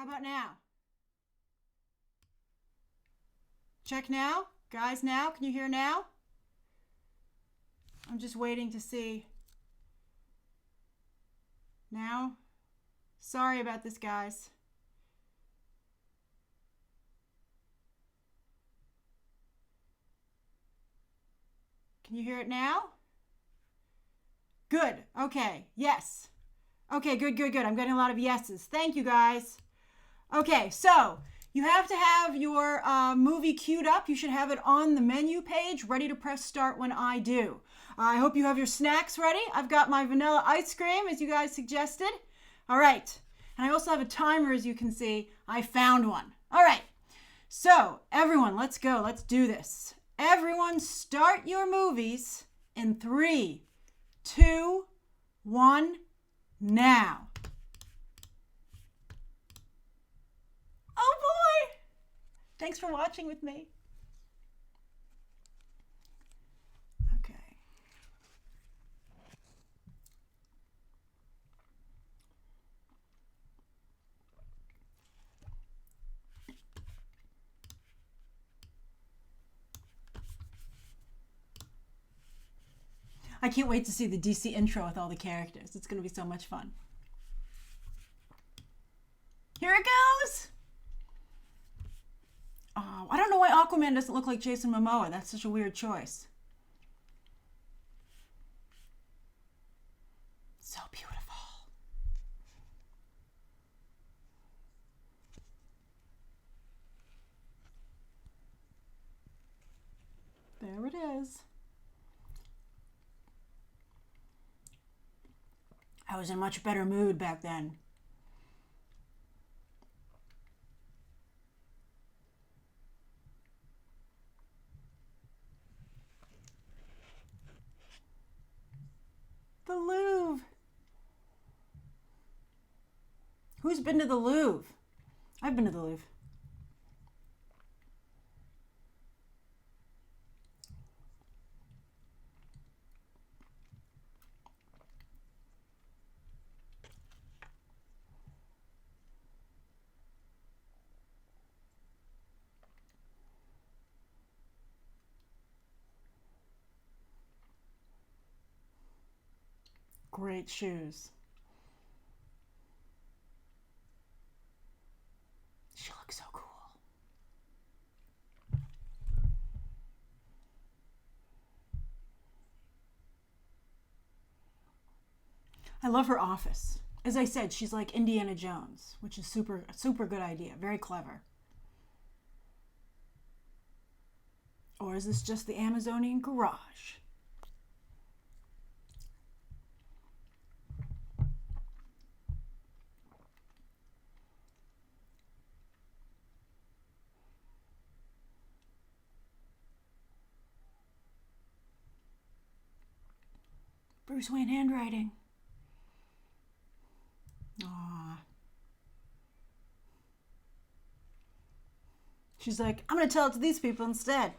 How about now? Check now? Guys, now? Can you hear now? I'm just waiting to see. Now? Sorry about this, guys. Can you hear it now? Good. Okay. Yes. Okay, good. I'm getting a lot of yeses. Thank you, guys. Okay, so you have to have your movie queued up. You should have it on the menu page, ready to press start when I do. I hope you have your snacks ready. I've got my vanilla ice cream, as you guys suggested. All right. And I also have a timer, as you can see. I found one. All right. So, everyone, let's go. Let's do this. Everyone, start your movies in 3, 2, 1, now. Oh boy! Thanks for watching with me. Okay. I can't wait to see the DC intro with all the characters. It's going to be so much fun. Here it goes! Oh, I don't know why Aquaman doesn't look like Jason Momoa. That's such a weird choice. So beautiful. There it is. I was in a much better mood back then. The Louvre. Who's been to the Louvre? I've been to the Louvre. Great shoes. She looks so cool. I love her office. As I said, she's like Indiana Jones, which is a super good idea. Very clever. Or is this just the Amazonian garage? Bruce Wayne handwriting. Aww. She's like, I'm going to tell it to these people instead.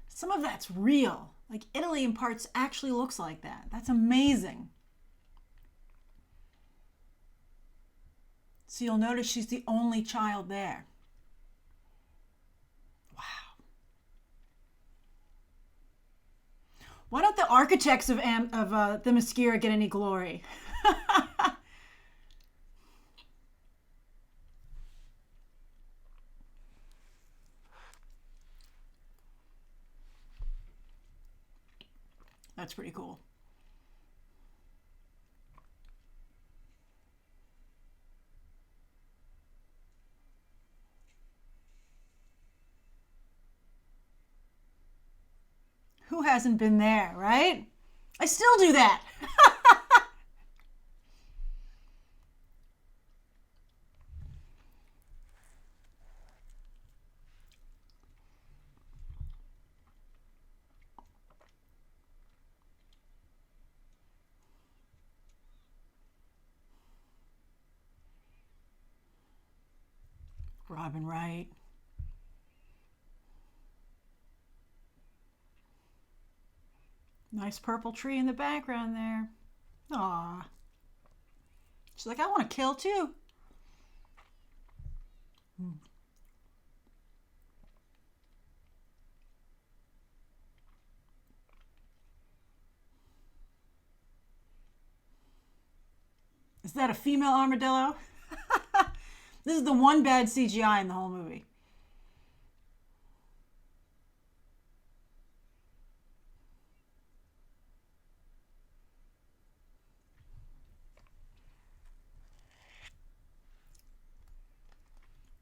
Some of that's real. Like Italy in parts actually looks like that. That's amazing. So you'll notice she's the only child there. Wow. Why don't the architects of Themyscira get any glory? That's pretty cool. Who hasn't been there, right? I still do that. Robin Wright. Nice purple tree in the background there. Aw. She's like, I want to kill too. Is that a female armadillo? This is the one bad CGI in the whole movie.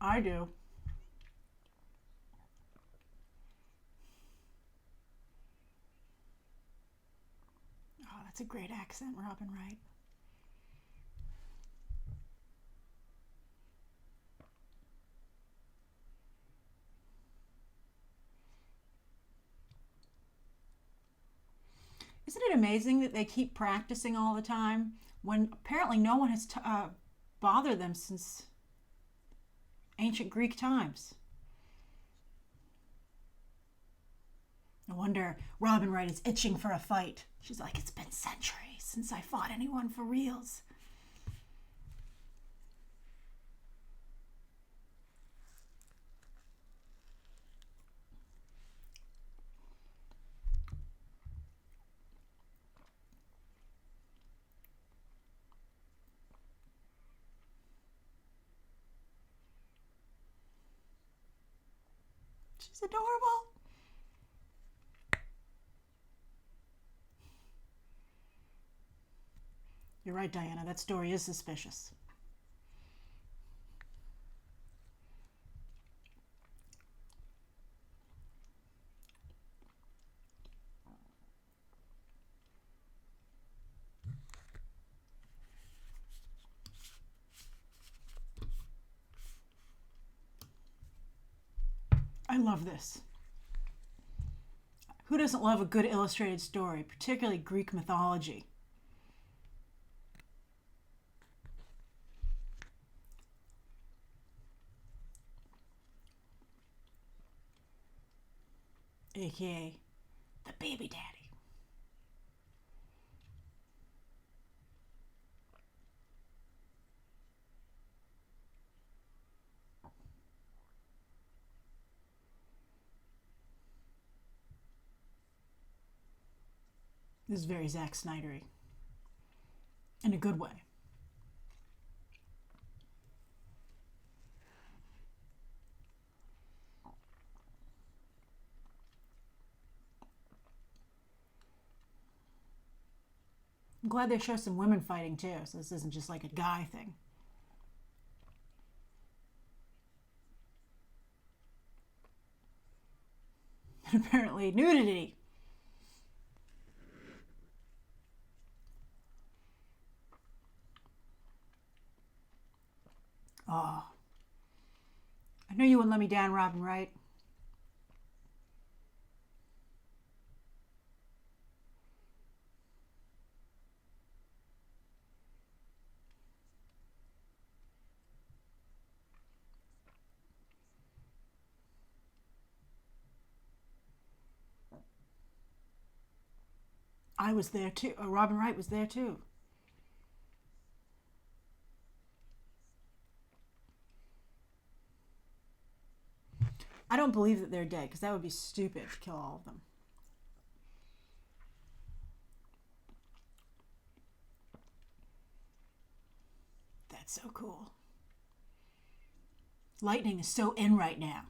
I do. Oh, that's a great accent, Robin Wright. Isn't it amazing that they keep practicing all the time when apparently no one has bothered them since ancient Greek times? No wonder Robin Wright is itching for a fight. She's like, it's been centuries since I fought anyone for reals. She's adorable. You're right, Diana. That story is suspicious. I love this. Who doesn't love a good illustrated story, particularly Greek mythology? AKA the baby daddy. This is very Zack Snyder-y. In a good way. I'm glad they show some women fighting too, so this isn't just like a guy thing. And apparently nudity. Oh. I knew you wouldn't let me down, Robin Wright. I was there too. Robin Wright was there too. I don't believe that they're dead because that would be stupid to kill all of them. That's so cool. Lightning is so in right now.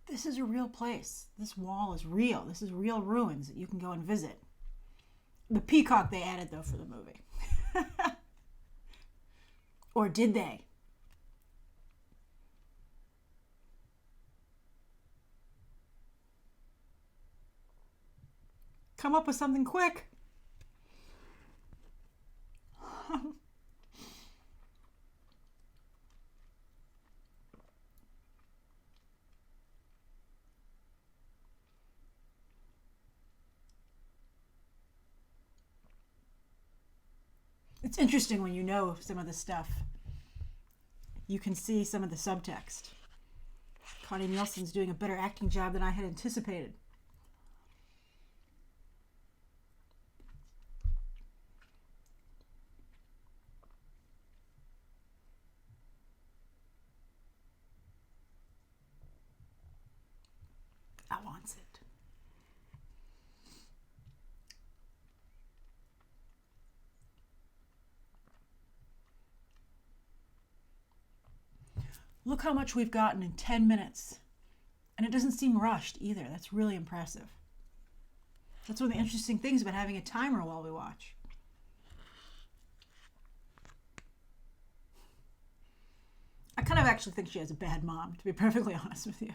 This is a real place. This wall is real. This is real ruins that you can go and visit. The peacock they added, though, for the movie. Or did they? Come up with something quick. It's interesting when you know some of the stuff. You can see some of the subtext. Connie Nielsen's doing a better acting job than I had anticipated. I want it. Look how much we've gotten in 10 minutes. And it doesn't seem rushed either. That's really impressive. That's one of the interesting things about having a timer while we watch. I kind of actually think she has a bad mom, to be perfectly honest with you.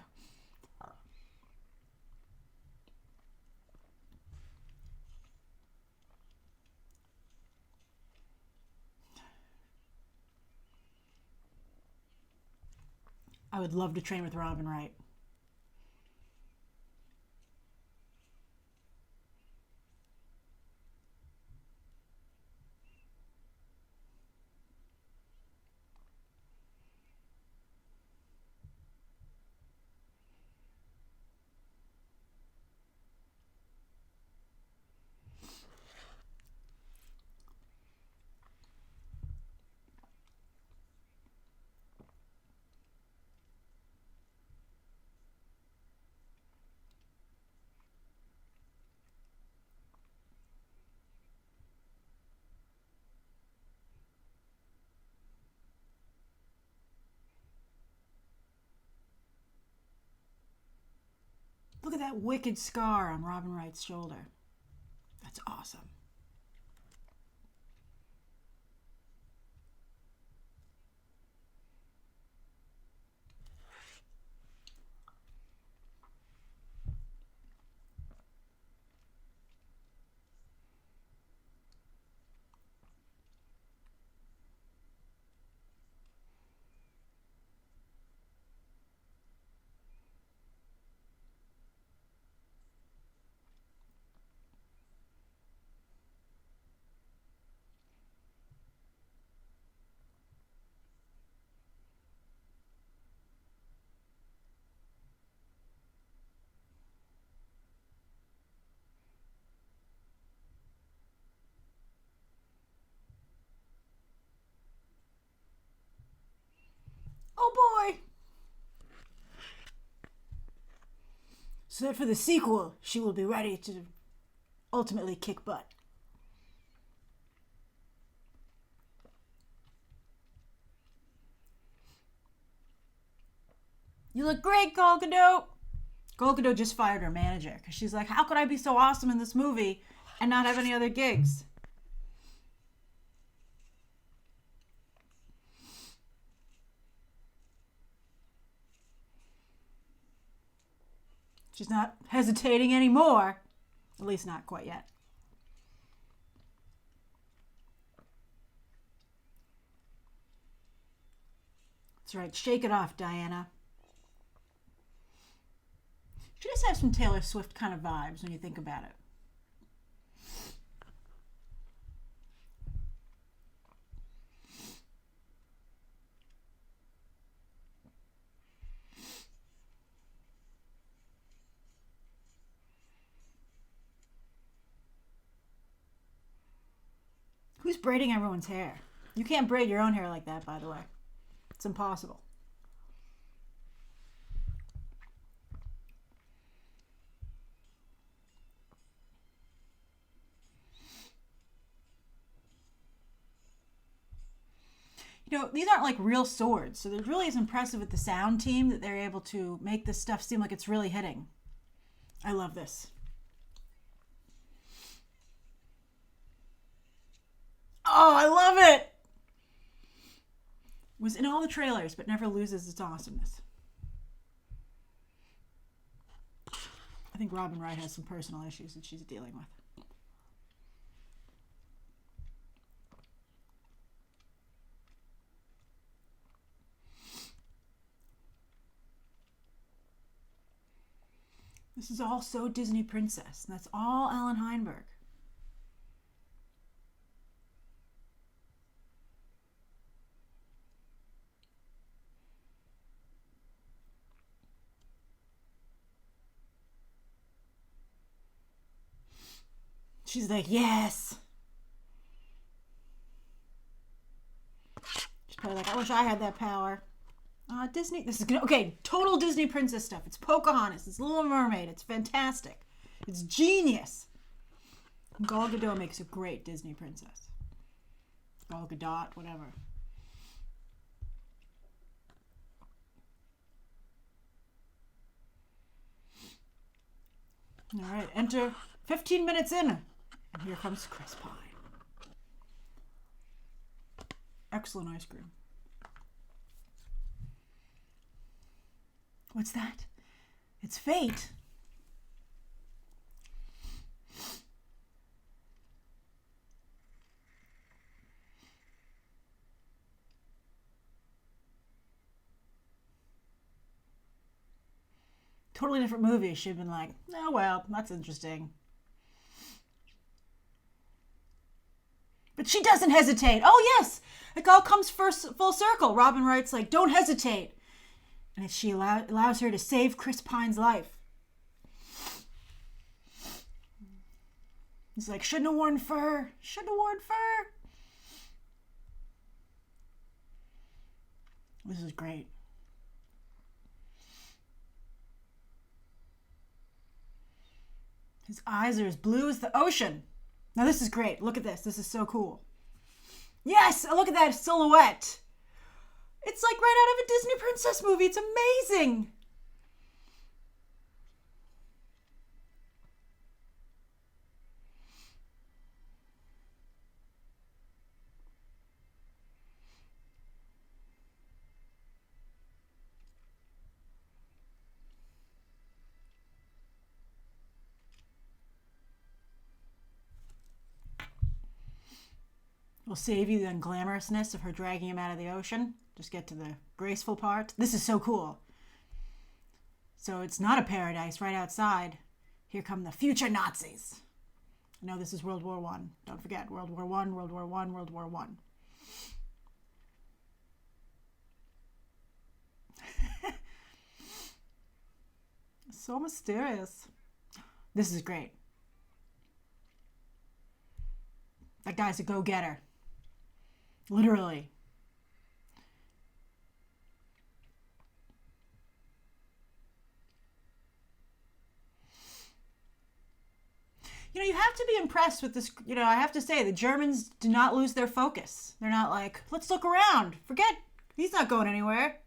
I would love to train with Robin Wright. Look at that wicked scar on Robin Wright's shoulder. That's awesome. Oh boy! So that for the sequel, she will be ready to ultimately kick butt. You look great, Gal Gadot. Gal Gadot just fired her manager because she's like, how could I be so awesome in this movie and not have any other gigs? She's not hesitating anymore. At least not quite yet. That's right. Shake it off, Diana. She does have some Taylor Swift kind of vibes when you think about it. Who's braiding everyone's hair? You can't braid your own hair like that, by the way. It's impossible. You know, these aren't like real swords, so it really is impressive with the sound team that they're able to make this stuff seem like it's really hitting. I love this. Oh, I love it! Was in all the trailers, but never loses its awesomeness. I think Robin Wright has some personal issues that she's dealing with. This is all so Disney Princess. And that's all Alan Heinberg. She's like, yes. She's probably like, I wish I had that power. Disney, this is good. Okay, total Disney princess stuff. It's Pocahontas. It's Little Mermaid. It's fantastic. It's genius. Gal Gadot makes a great Disney princess. Gal Gadot, whatever. All right, enter 15 minutes in. And here comes Chris Pine. Excellent ice cream. What's that? It's fate. Totally different movie. She'd been like, oh, well, that's interesting. But she doesn't hesitate. Oh, yes. It all comes full circle. Robin writes, like, don't hesitate. And she allows her to save Chris Pine's life. He's like, shouldn't have worn fur. Shouldn't have worn fur. This is great. His eyes are as blue as the ocean. Now this is great. Look at this. This is so cool. Yes, look at that silhouette. It's like right out of a Disney princess movie. It's amazing. We'll save you the unglamorousness of her dragging him out of the ocean. Just get to the graceful part. This is so cool. So it's not a paradise right outside. Here come the future Nazis. No, this is World War I. Don't forget, World War I, World War I, World War I. So mysterious. This is great. That guy's a go-getter. Literally. You know, you have to be impressed with this. You know, I have to say, the Germans do not lose their focus. They're not like, let's look around. Forget, he's not going anywhere.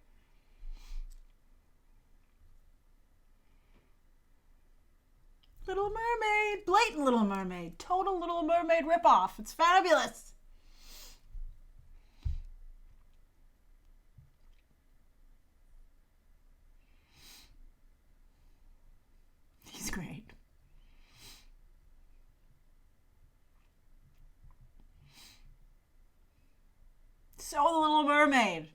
Little Mermaid. Blatant Little Mermaid. Total Little Mermaid ripoff. It's fabulous. He's great. So the Little Mermaid.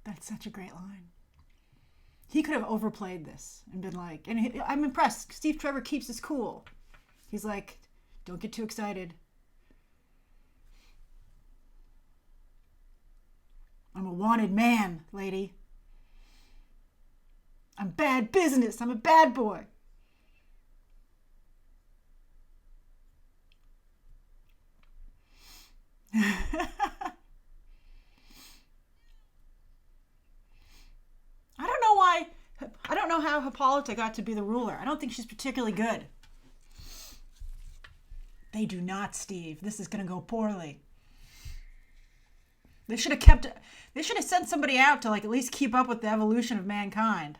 That's such a great line. He could have overplayed this and been like, and I'm impressed. Steve Trevor keeps his cool. He's like, don't get too excited. I'm a wanted man, lady. I'm bad business. I'm a bad boy. I don't know how Hippolyta got to be the ruler. I don't think she's particularly good. They do not, Steve. This is going to go poorly. They should have sent somebody out to like at least keep up with the evolution of mankind.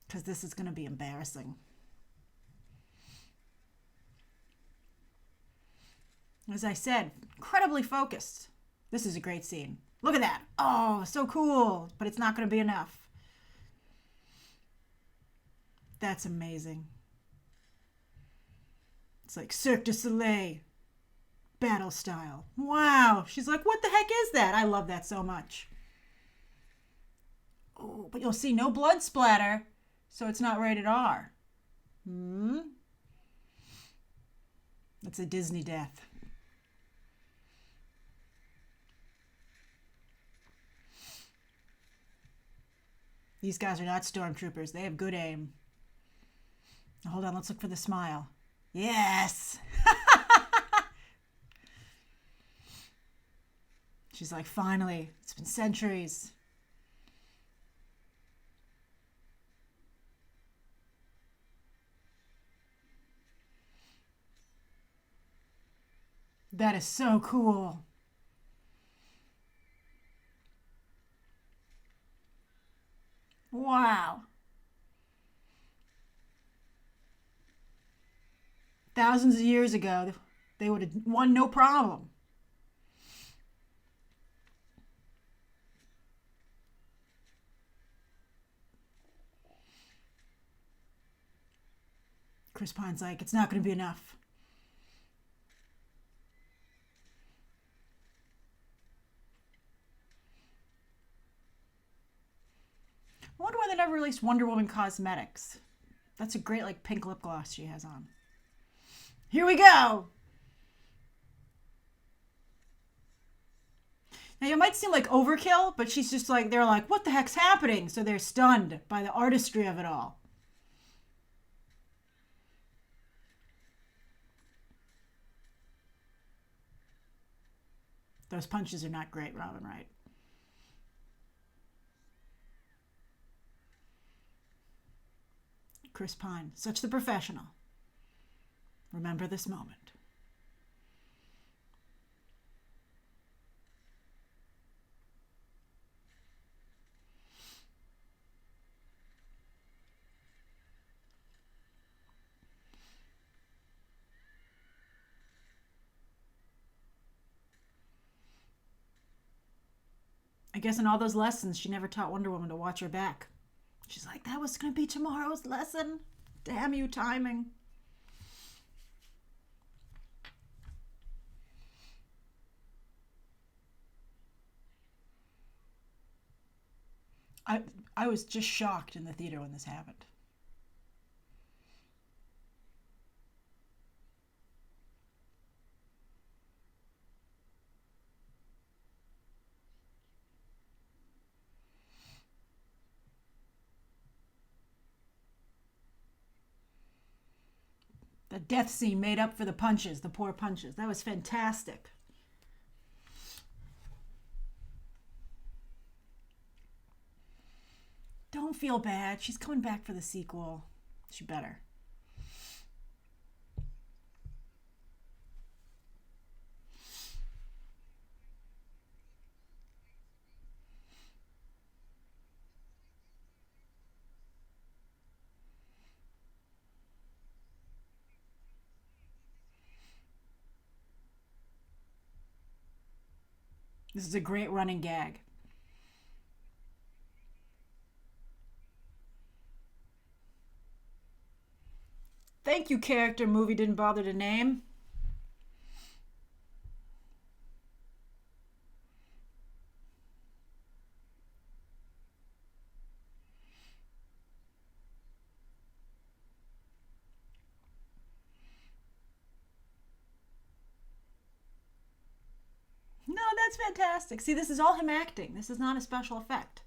Because this is going to be embarrassing. As I said, incredibly focused. This is a great scene. Look at that. Oh, so cool. But it's not going to be enough. That's amazing. It's like Cirque du Soleil, battle style. Wow. She's like, what the heck is that? I love that so much. Oh, but you'll see no blood splatter, so it's not rated R. That's a Disney death. These guys are not stormtroopers. They have good aim. Hold on, let's look for the smile. Yes! She's like, finally, it's been centuries. That is so cool. Wow. Thousands of years ago, they would have won no problem. Chris Pine's like, it's not going to be enough. I wonder why they never released Wonder Woman cosmetics. That's a great like pink lip gloss she has on. Here we go. Now it might seem like overkill, but she's just like, they're like, what the heck's happening? So they're stunned by the artistry of it all. Those punches are not great, Robin Wright. Chris Pine, such the professional. Remember this moment. I guess in all those lessons, she never taught Wonder Woman to watch her back. She's like, that was going to be tomorrow's lesson. Damn you, timing. I was just shocked in the theater when this happened. The death scene made up for the punches, the poor punches. That was fantastic. Don't feel bad. She's coming back for the sequel. She better. This is a great running gag. Thank you, character movie didn't bother to name. No, that's fantastic. See, this is all him acting. This is not a special effect.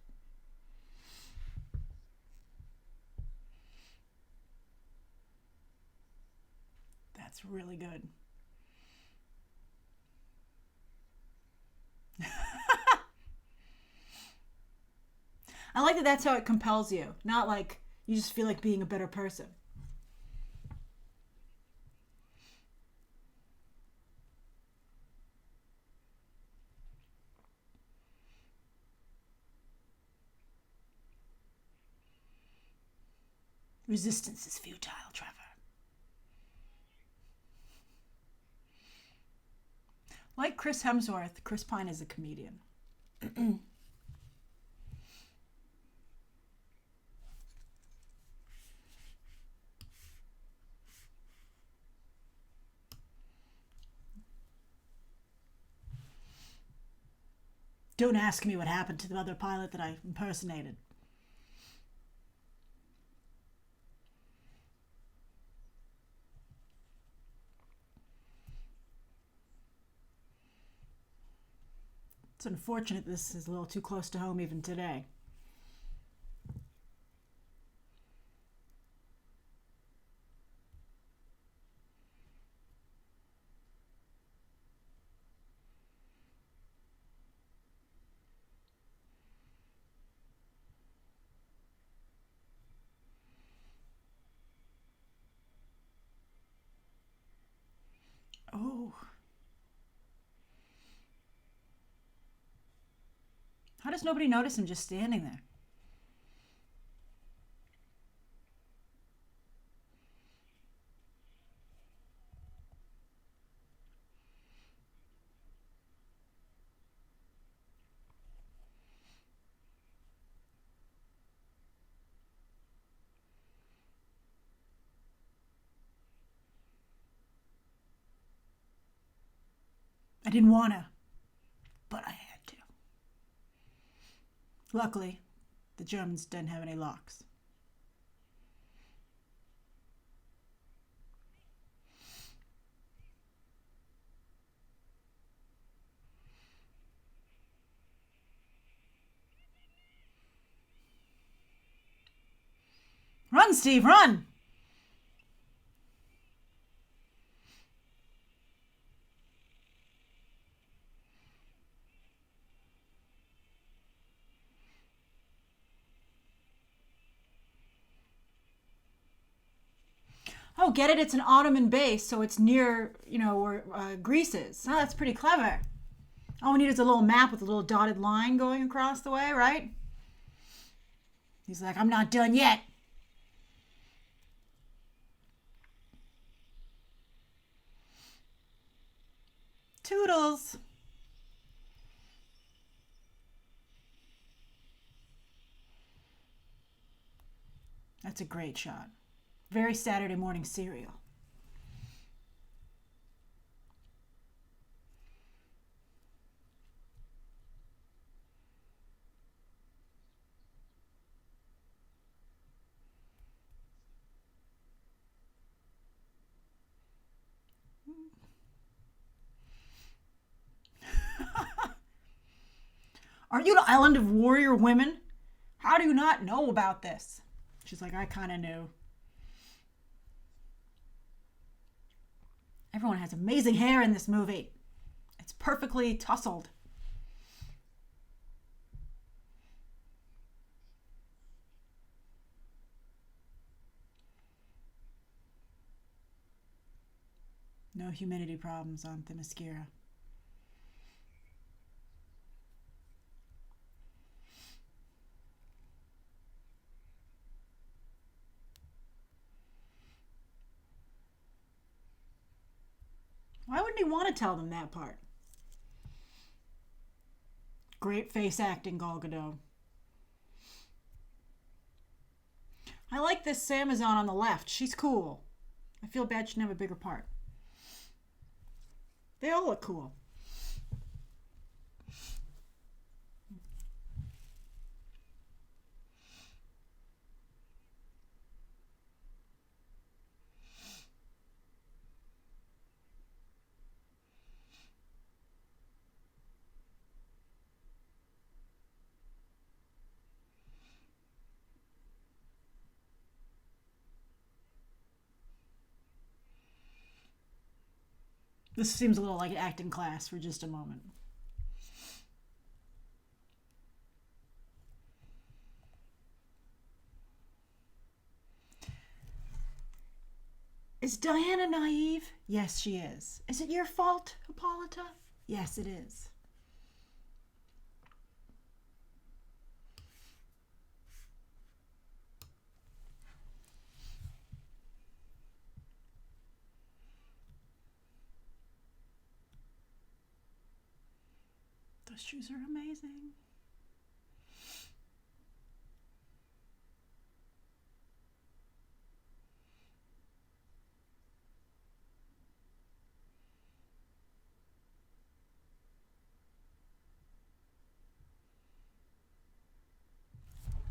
That's really good. I like that that's how it compels you. Not like you just feel like being a better person. Resistance is futile, Trevor. Like Chris Hemsworth, Chris Pine is a comedian. Don't ask me what happened to the other pilot that I impersonated. It's unfortunate this is a little too close to home even today. Oh. How does nobody notice him just standing there? I didn't want to, but I had to. Luckily, the Germans didn't have any locks. Run, Steve, run! Oh, get it? It's an Ottoman base, so it's near, where Greece is. Oh, that's pretty clever. All we need is a little map with a little dotted line going across the way, right? He's like, I'm not done yet. Toodles. That's a great shot. Very Saturday morning cereal. Aren't you the island of warrior women? How do you not know about this? She's like, I kind of knew. Everyone has amazing hair in this movie. It's perfectly tousled. No humidity problems on Themyscira. Why wouldn't he want to tell them that part? Great face acting, Gadot. I like this Amazon on the left. She's cool. I feel bad she didn't have a bigger part. They all look cool. This seems a little like acting class for just a moment. Is Diana naive? Yes, she is. Is it your fault, Hippolyta? Yes, it is. Those shoes are amazing.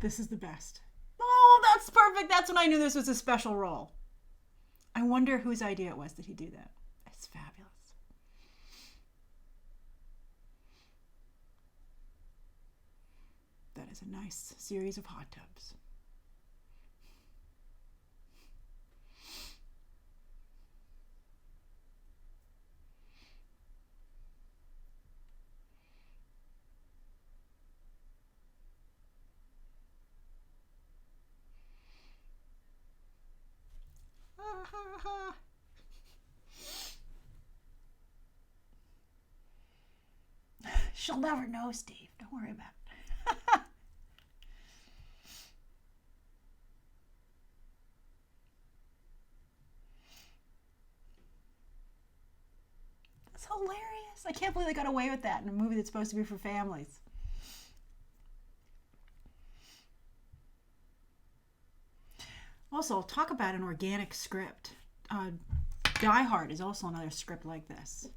This is the best. Oh, that's perfect. That's when I knew this was a special role. I wonder whose idea it was that he do that. It's fabulous. That is a nice series of hot tubs. She'll never know, Steve. Don't worry about it. That's hilarious. I can't believe they got away with that in a movie that's supposed to be for families. Also, talk about an organic script. Die Hard is also another script like this.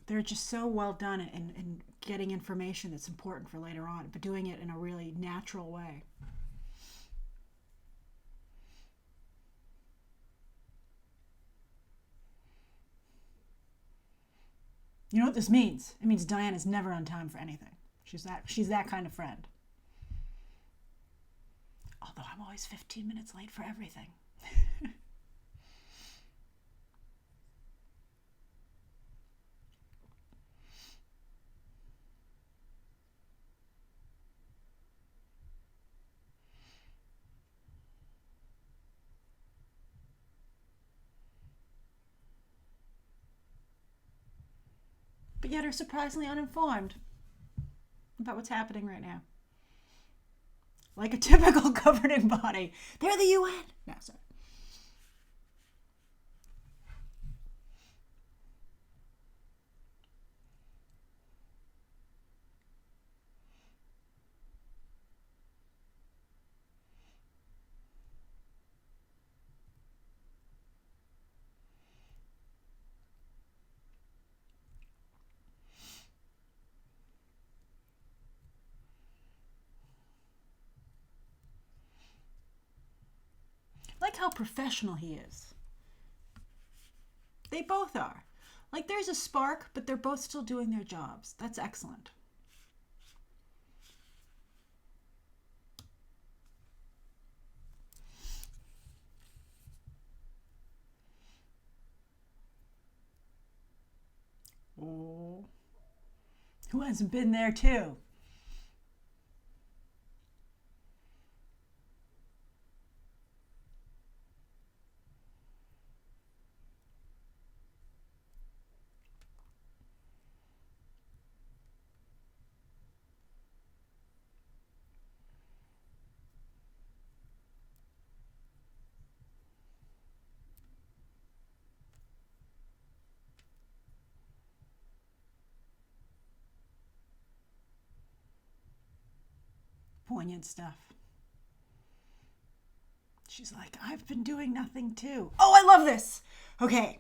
They're just so well done in getting information that's important for later on, but doing it in a really natural way. You know what this means? It means Diana's never on time for anything. She's that kind of friend. Although I'm always 15 minutes late for everything. But yet are surprisingly uninformed about what's happening right now. Like a typical governing body. They're the UN. No, sorry. Like how professional he is. They both are. Like there's a spark, but they're both still doing their jobs. That's excellent. Oh. Who hasn't been there too? Poignant stuff. She's like, I've been doing nothing too. Oh, I love this. Okay.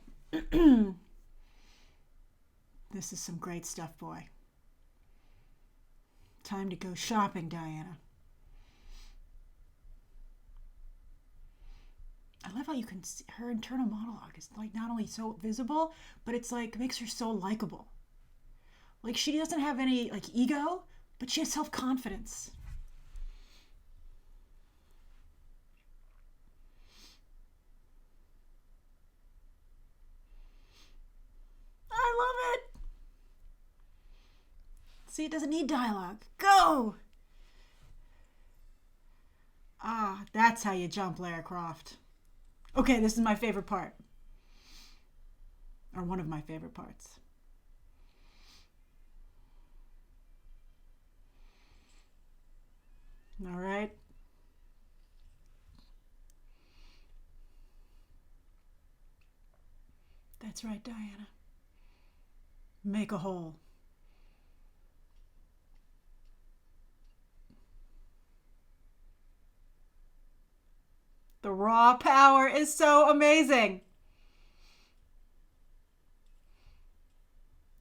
This is some great stuff, boy. Time to go shopping, Diana. I love how you can see her internal monologue is like not only so visible, but it's like makes her so likable. Like she doesn't have any like ego, but she has self-confidence. I love it. See, it doesn't need dialogue. Go! Ah, that's how you jump, Lara Croft. Okay, this is my favorite part. Or one of my favorite parts. All right. That's right, Diana. Make a hole. The raw power is so amazing.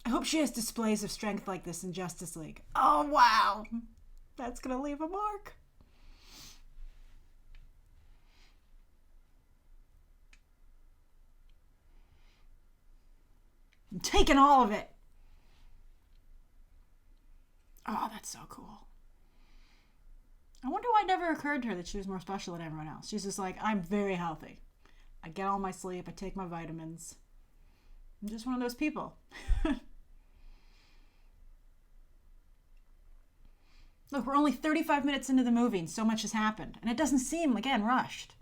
I hope she has displays of strength like this in Justice League. Oh, wow. That's going to leave a mark. I'm taking all of it. Oh, that's so cool. I wonder why it never occurred to her that she was more special than everyone else. She's just like, I'm very healthy. I get all my sleep. I take my vitamins. I'm just one of those people. Look, we're only 35 minutes into the movie and so much has happened. And it doesn't seem, again, rushed.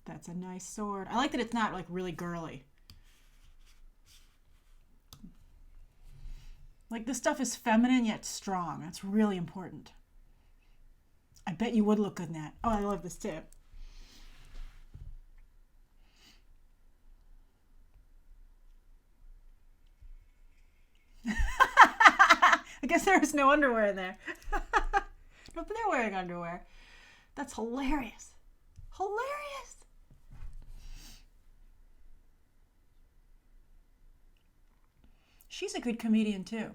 That's a nice sword. I like that it's not like really girly. Like this stuff is feminine yet strong. That's really important. I bet you would look good in that. Oh, I love this too. I guess there is no underwear in there. No, but they're wearing underwear. That's hilarious. Hilarious. She's a good comedian too.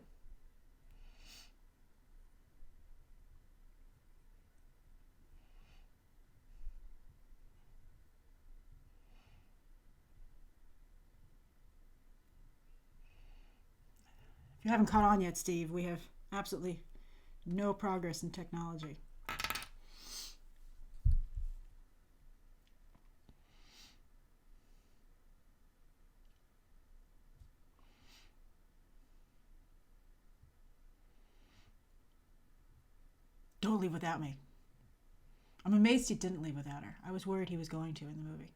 If you haven't caught on yet, Steve, we have absolutely no progress in technology. Don't leave without me. I'm amazed he didn't leave without her. I was worried he was going to in the movie.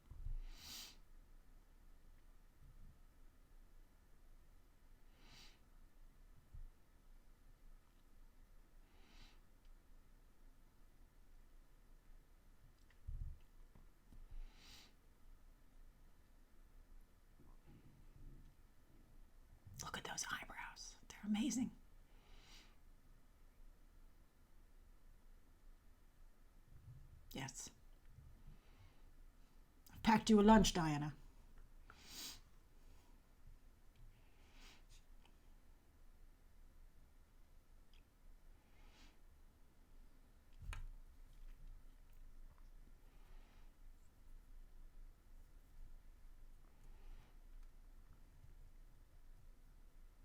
Look at those eyebrows. They're amazing. Yes. I've packed you a lunch, Diana.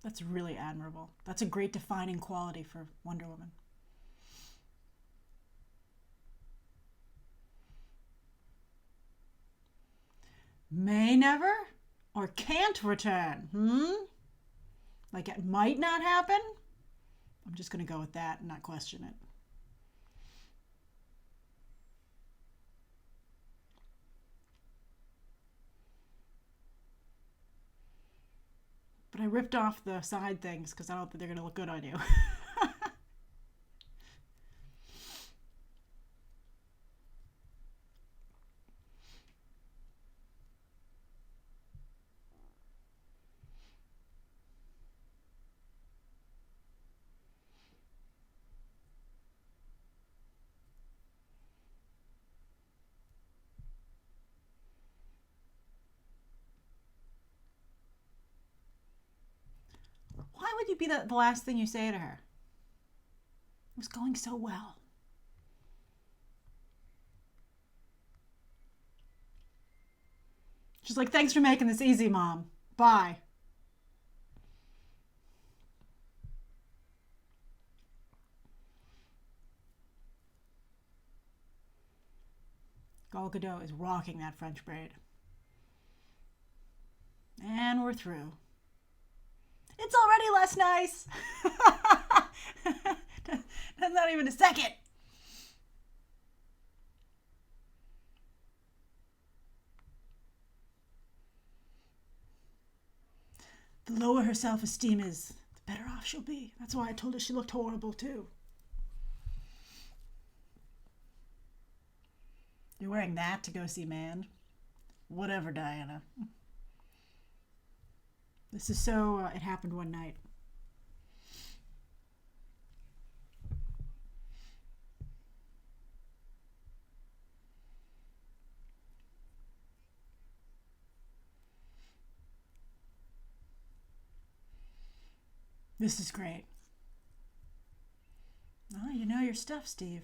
That's really admirable. That's a great defining quality for Wonder Woman. May never or can't return. Like it might not happen? I'm just going to go with that and not question it. But I ripped off the side things because I don't think they're going to look good on you. Why would you be the last thing you say to her? It was going so well. She's like, thanks for making this easy, Mom. Bye. Gal Gadot is rocking that French braid. And we're through. It's already less nice. That's not even a second. The lower her self-esteem is, the better off she'll be. That's why I told her she looked horrible too. You're wearing that to go see Man? Whatever, Diana. This is so, it happened one night. This is great. Oh, you know your stuff, Steve.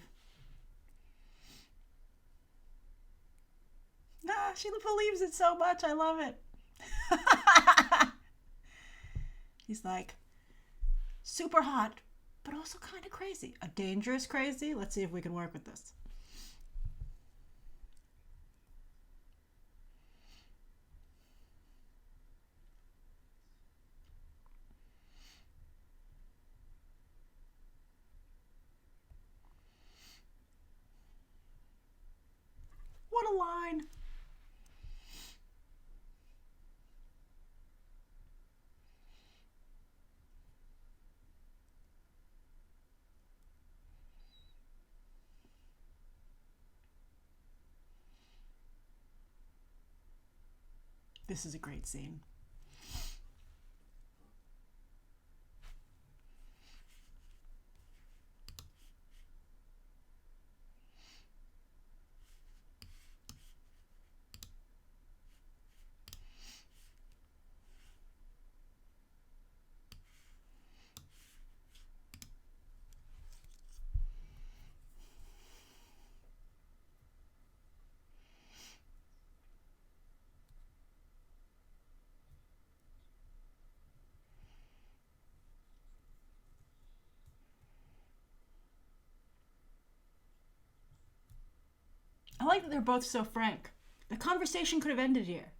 Ah, she believes it so much. I love it. He's like, super hot, but also kind of crazy. A dangerous crazy. Let's see if we can work with this. What a line. This is a great scene. I like that they're both so frank. The conversation could have ended here.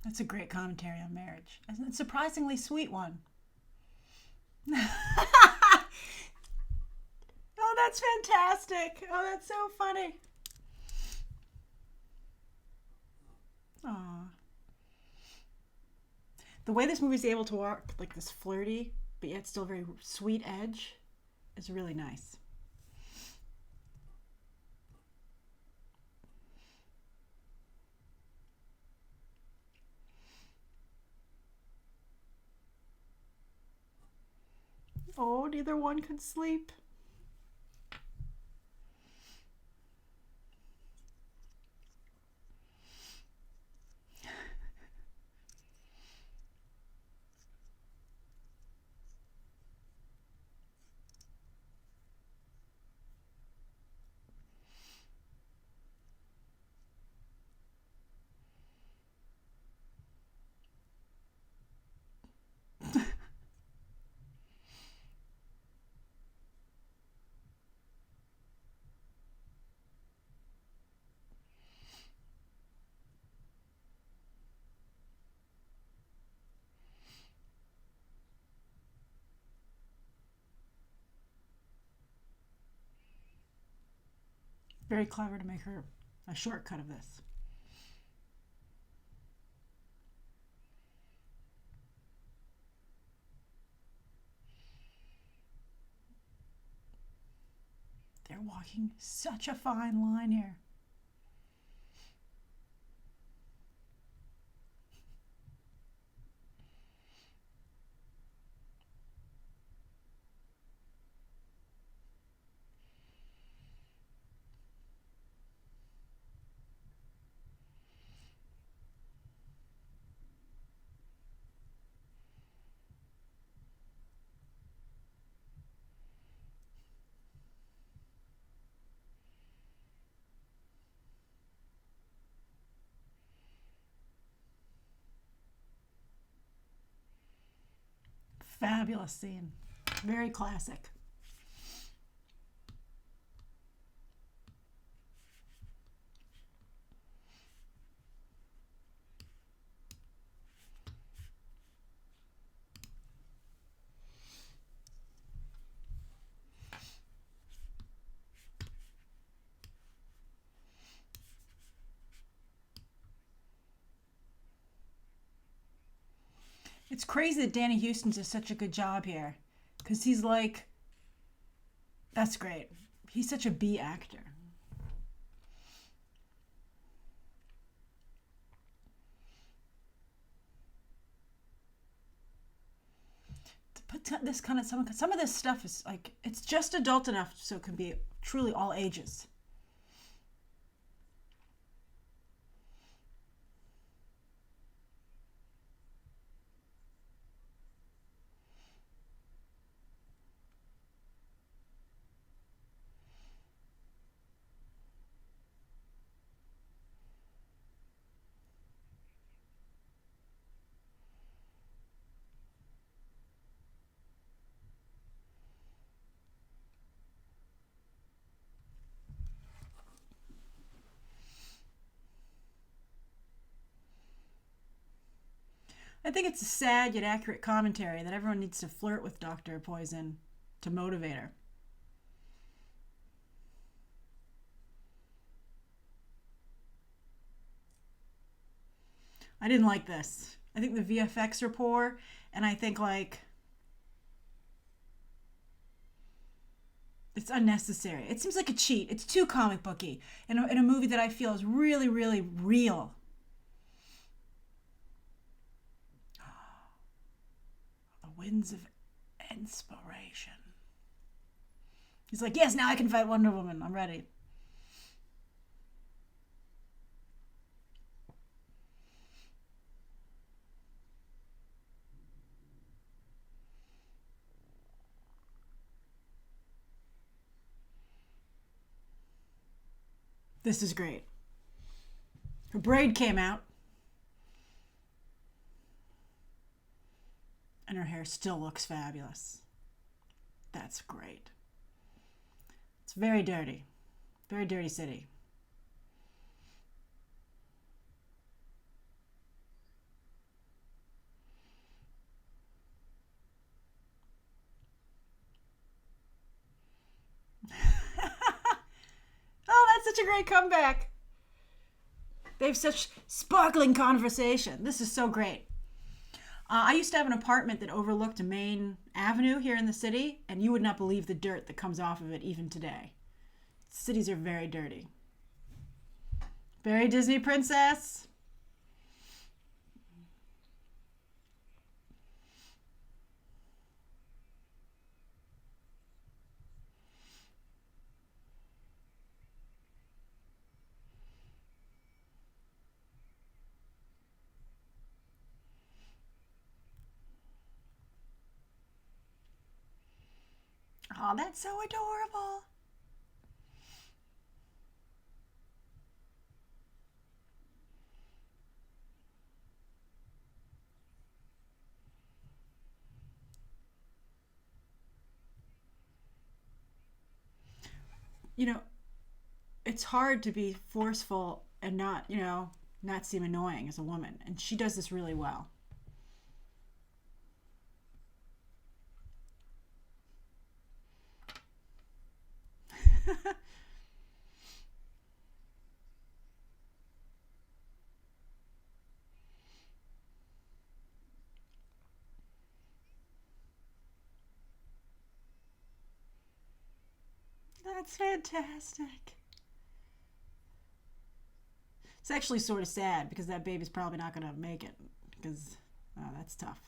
That's a great commentary on marriage. And a surprisingly sweet one. Oh, that's fantastic. Oh, that's so funny. Aww. The way this movie's able to work, like this flirty, but yet still very sweet edge, is really nice. Oh, neither one could sleep. Very clever to make her a shortcut of this. They're walking such a fine line here. Fabulous scene. Very classic. It's crazy that Danny Houston does such a good job here, because he's like, that's great. He's such a B actor. this kind of some of this stuff is like, it's just adult enough so it can be truly all ages. I think it's a sad yet accurate commentary that everyone needs to flirt with Dr. Poison to motivate her. I didn't like this. I think the VFX are poor, and I think like it's unnecessary. It seems like a cheat. It's too comic booky in a movie that I feel is really, really real. The winds of inspiration. He's like, yes, now I can fight Wonder Woman. I'm ready. This is great. Her braid came out. And her hair still looks fabulous. That's great. It's very dirty. Very dirty city. Oh, that's such a great comeback. They have such sparkling conversation. This is so great. I used to have an apartment that overlooked a main avenue here in the city, and you would not believe the dirt that comes off of it even today. Cities are very dirty. Very Disney princess. Oh, that's so adorable. You know, it's hard to be forceful and not, not seem annoying as a woman. And she does this really well. That's fantastic. It's actually sort of sad because that baby's probably not going to make it because that's tough.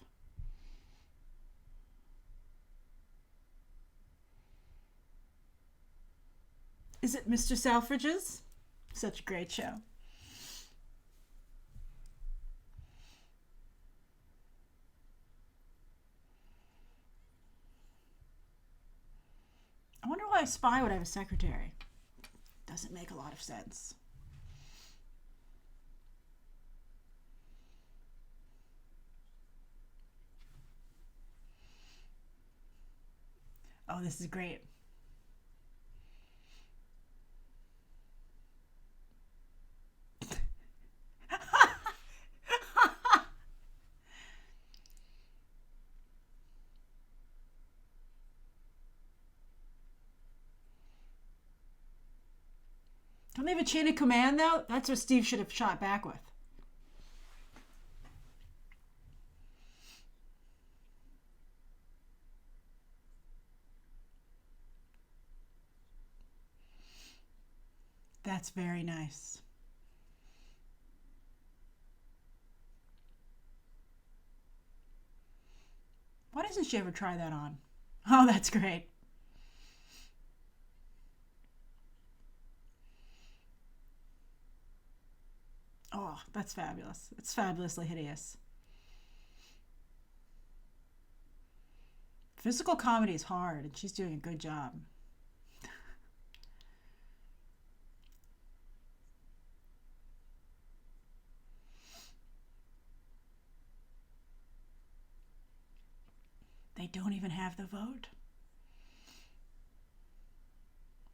Is it Mr. Selfridge's? Such a great show. I wonder why a spy would have a secretary. Doesn't make a lot of sense. Oh, this is great. Don't they have a chain of command, though? That's what Steve should have shot back with. That's very nice. Why doesn't she ever try that on? Oh, that's great. Oh, that's fabulous. It's fabulously hideous. Physical comedy is hard, and she's doing a good job. They don't even have the vote.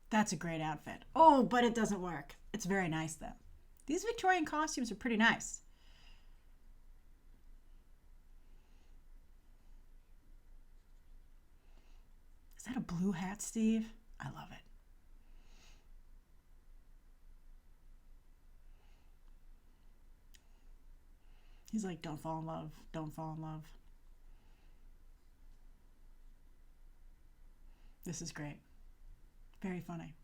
That's a great outfit. Oh, but it doesn't work. It's very nice, though. These Victorian costumes are pretty nice. Is that a blue hat, Steve? I love it. He's like, don't fall in love. Don't fall in love. This is great. Very funny.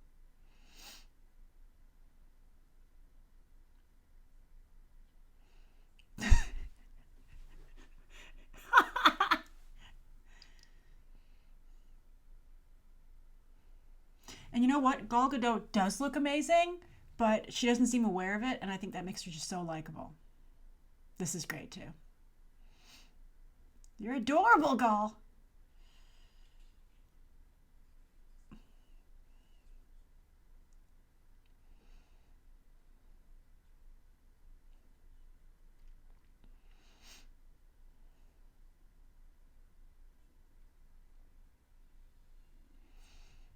And you know what? Gal Gadot does look amazing, but she doesn't seem aware of it, and I think that makes her just so likable. This is great, too. You're adorable, Gal.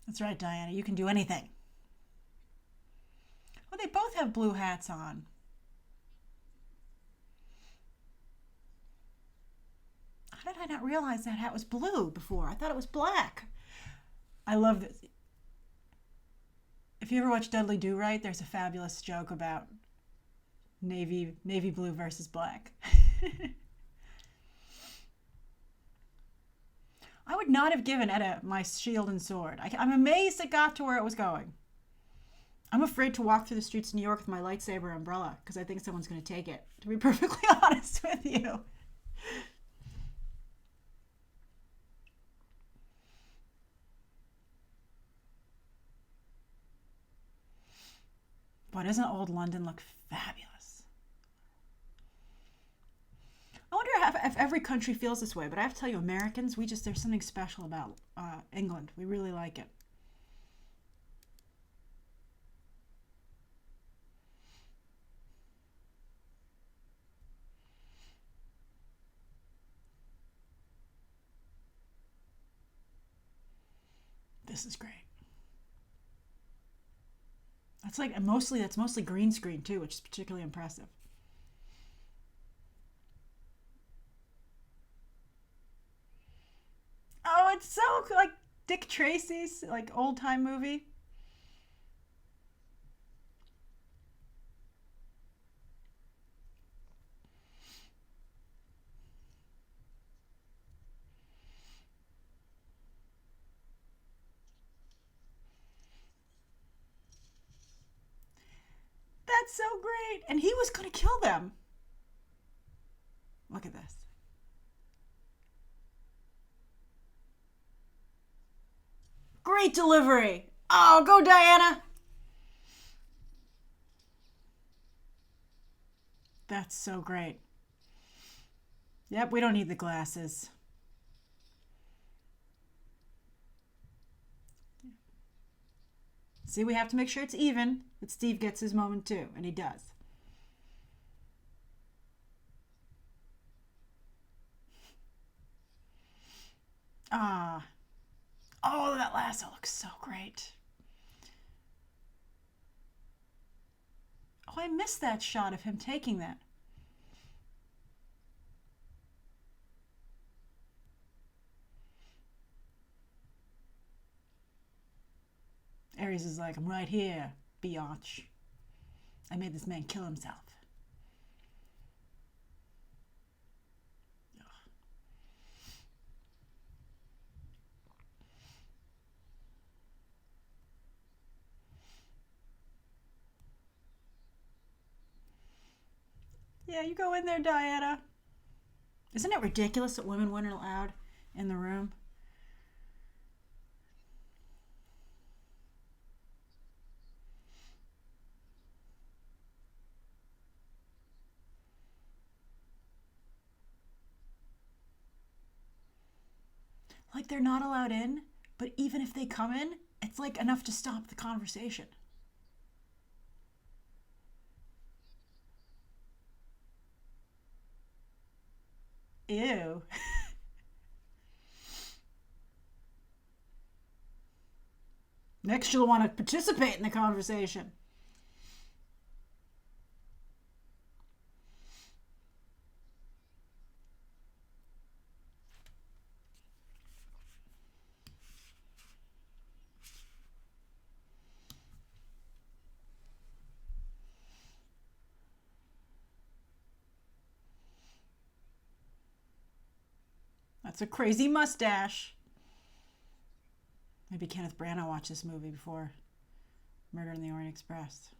That's right, Diana. You can do anything. Oh, they both have blue hats on. How did I not realize that hat was blue before? I thought it was black. I love this. If you ever watch Dudley Do Right, there's a fabulous joke about navy blue versus black. I would not have given Etta my shield and sword. I'm amazed it got to where it was going. I'm afraid to walk through the streets of New York with my lightsaber umbrella because I think someone's going to take it, to be perfectly honest with you. Boy, doesn't old London look fabulous? I wonder if every country feels this way, but I have to tell you, Americans, there's something special about England. We really like it. This is great. That's mostly green screen too, which is particularly impressive. Oh, it's so like Dick Tracy's like old time movie. That's so great. And he was going to kill them. Look at this. Great delivery. Oh, go Diana. That's so great. Yep, we don't need the glasses. See, we have to make sure it's even, that Steve gets his moment too, and he does. Ah. Oh, that lasso looks so great. Oh, I missed that shot of him taking that. Ares is like, I'm right here, biatch. I made this man kill himself. Yeah, you go in there, Diana. Isn't it ridiculous that women weren't allowed in the room. Like they're not allowed in, but even if they come in, it's like enough to stop the conversation. Ew. Next, you'll want to participate in the conversation. That's a crazy mustache. Maybe Kenneth Branagh watched this movie before Murder in the Orient Express.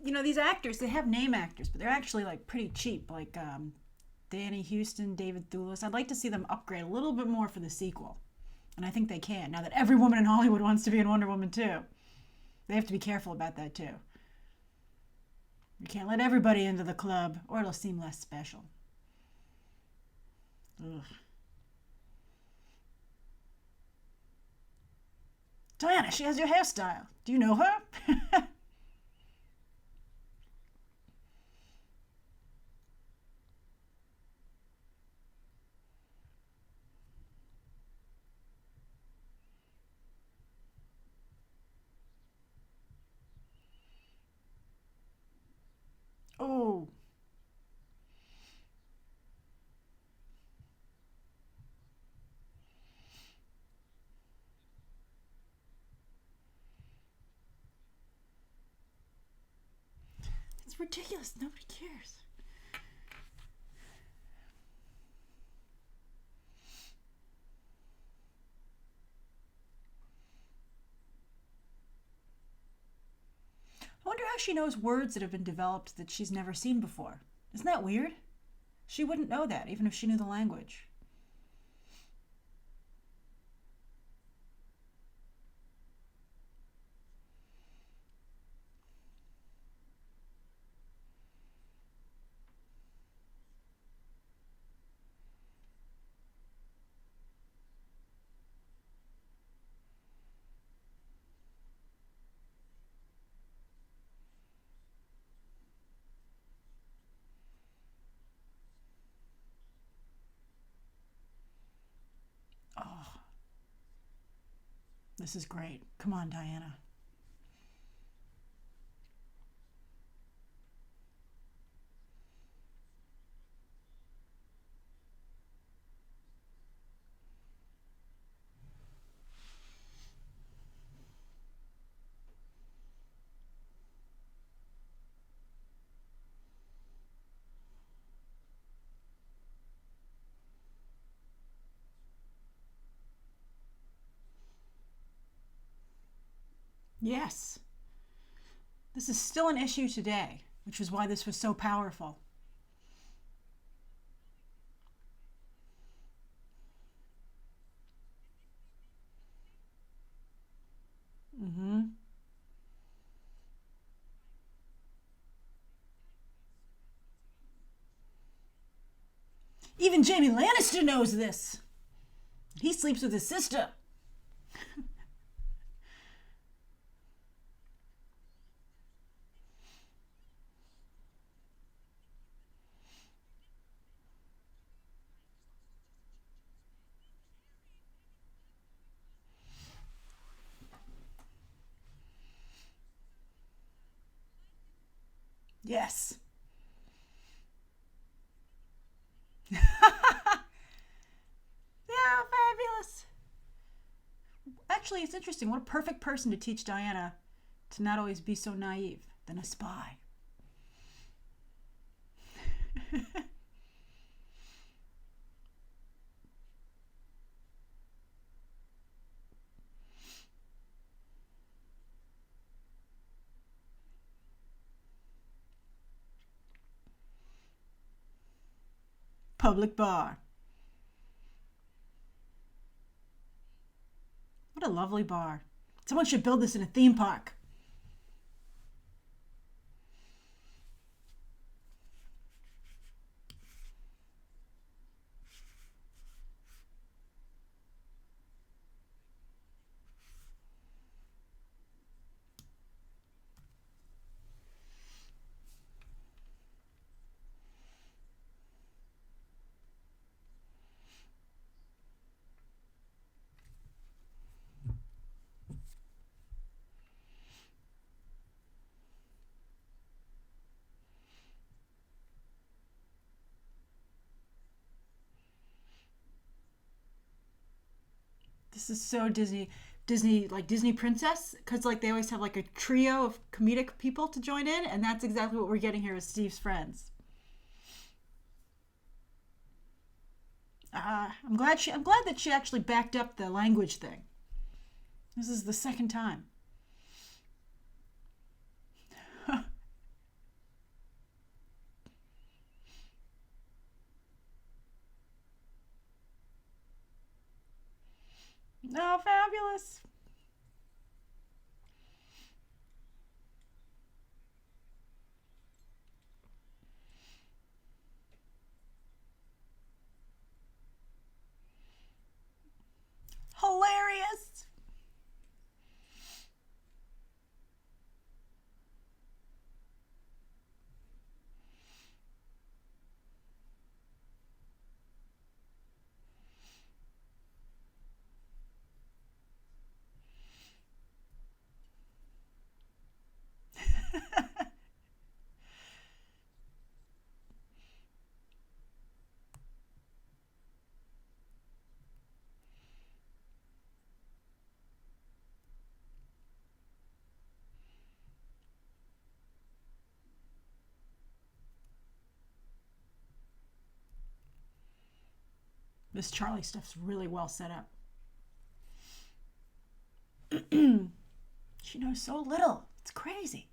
You know, these actors, they have name actors, but they're actually like pretty cheap, like Danny Houston, David Thewlis. I'd like to see them upgrade a little bit more for the sequel. And I think they can, now that every woman in Hollywood wants to be in Wonder Woman 2. They have to be careful about that too. You can't let everybody into the club, or it'll seem less special. Ugh. Diana, she has your hairstyle. Do you know her? Oh. It's ridiculous. Nobody cares. I wonder how she knows words that have been developed that she's never seen before. Isn't that weird? She wouldn't know that, even if she knew the language. Oh, this is great. Come on, Diana. Yes. This is still an issue today, which is why this was so powerful. Mm-hmm. Even Jamie Lannister knows this. He sleeps with his sister. Yes. Yeah, fabulous. Actually, it's interesting. What a perfect person to teach Diana to not always be so naive than a spy. Public bar. What a lovely bar. Someone should build this in a theme park. This is so Disney like Disney princess, because like they always have like a trio of comedic people to join in, and that's exactly what we're getting here with Steve's friends. I'm glad that she actually backed up the language thing. This is the second time. Oh, fabulous. Hilarious. This Charlie stuff's really well set up. She knows so little. It's crazy.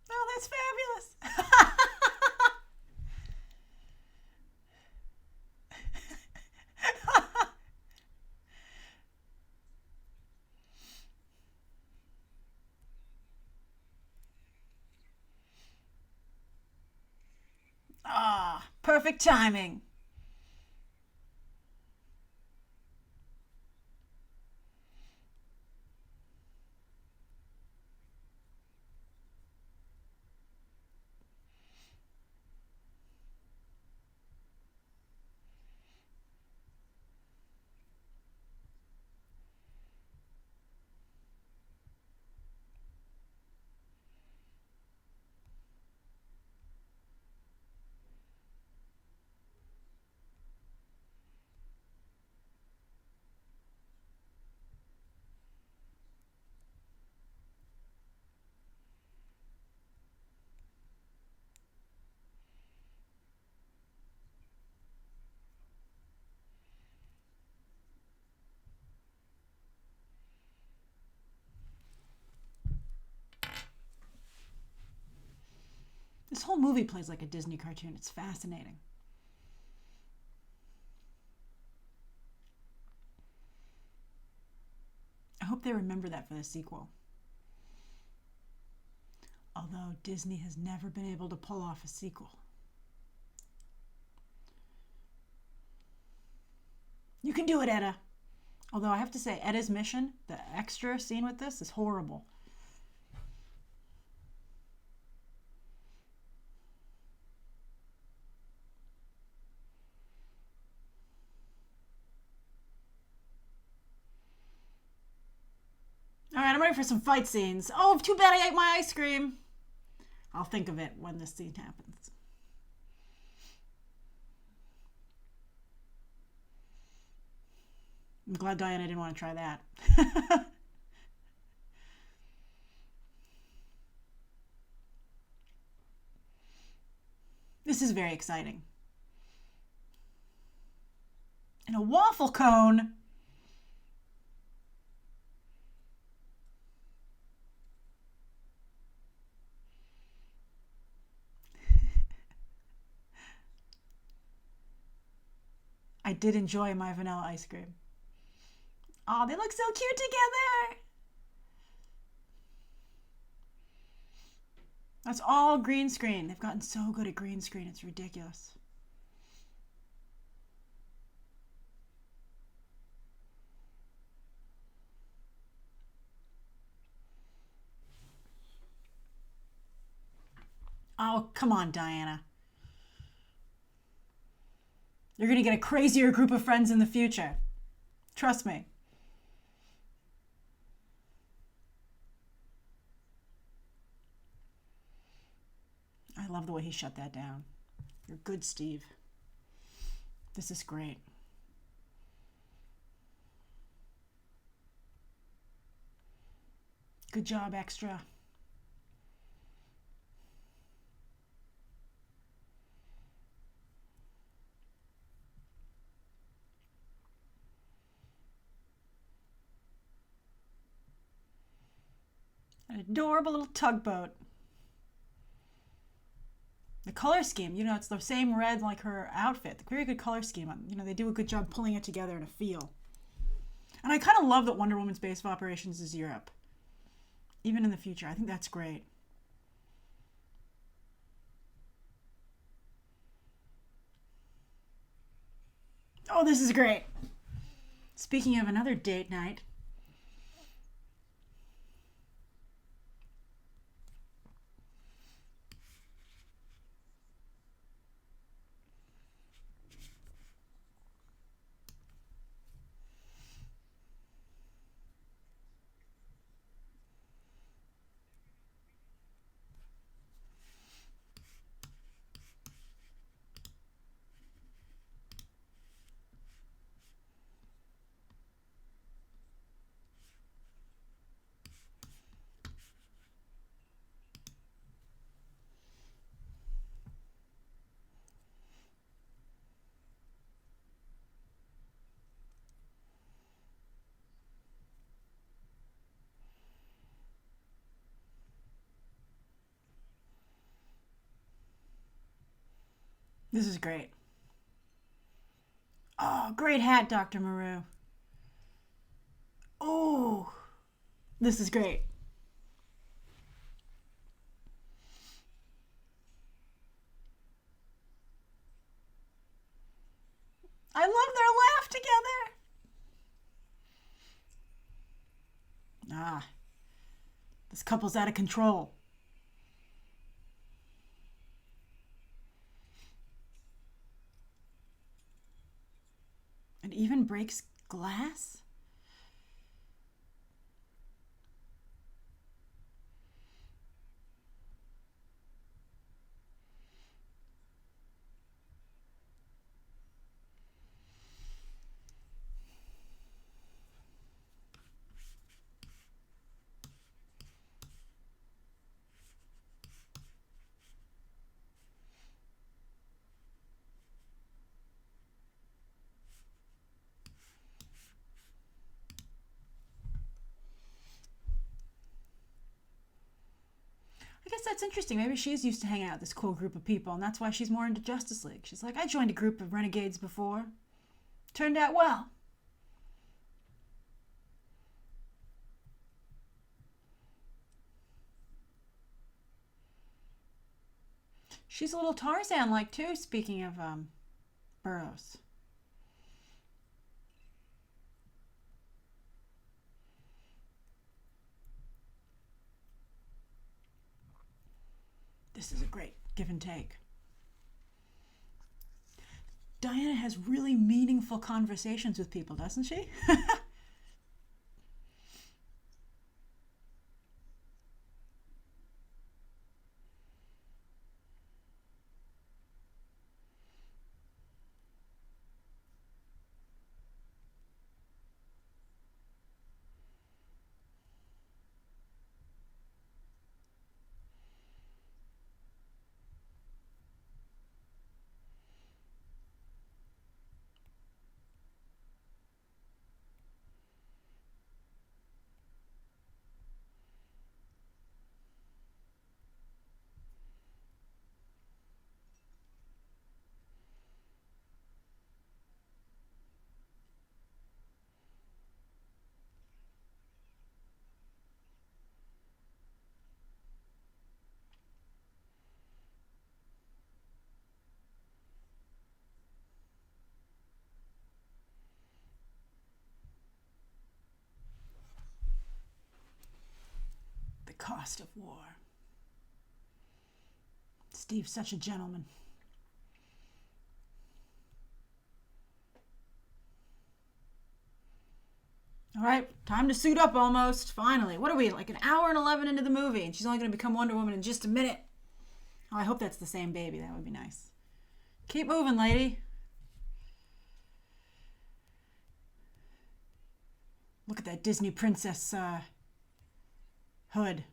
Oh, that's fabulous. Ah, perfect timing. This whole movie plays like a Disney cartoon. It's fascinating. I hope they remember that for the sequel. Although Disney has never been able to pull off a sequel. You can do it, Etta. Although I have to say, Etta's mission, the extra scene with this, is horrible. All right, I'm ready for some fight scenes. Oh, too bad I ate my ice cream. I'll think of it when this scene happens. I'm glad Diana didn't want to try that. This is very exciting. And a waffle cone. I did enjoy my vanilla ice cream. Oh, they look so cute together. That's all green screen. They've gotten so good at green screen. It's ridiculous. Oh, come on, Diana. You're going to get a crazier group of friends in the future. Trust me. I love the way he shut that down. You're good, Steve. This is great. Good job, extra. An adorable little tugboat. The color scheme, it's the same red like her outfit. Very good color scheme. They do a good job pulling it together in a feel. And I kind of love that Wonder Woman's base of operations is Europe. Even in the future. I think that's great. Oh, this is great. Speaking of another date night. This is great. Oh, great hat, Dr. Moreau. Oh, this is great. I love their laugh together. Ah, this couple's out of control. It even breaks glass? that's interesting. Maybe she's used to hanging out with this cool group of people, and that's why she's more into Justice League. She's like, I joined a group of renegades before. Turned out well. She's a little Tarzan-like, too, speaking of burrows. This is a great give and take. Diana has really meaningful conversations with people, doesn't she? Cost of war. Steve's such a gentleman. All right, time to suit up almost. Finally. What are we, like an hour and 11 into the movie, and she's only going to become Wonder Woman in just a minute. Oh, I hope that's the same baby. That would be nice. Keep moving, lady. Look at that Disney princess hood.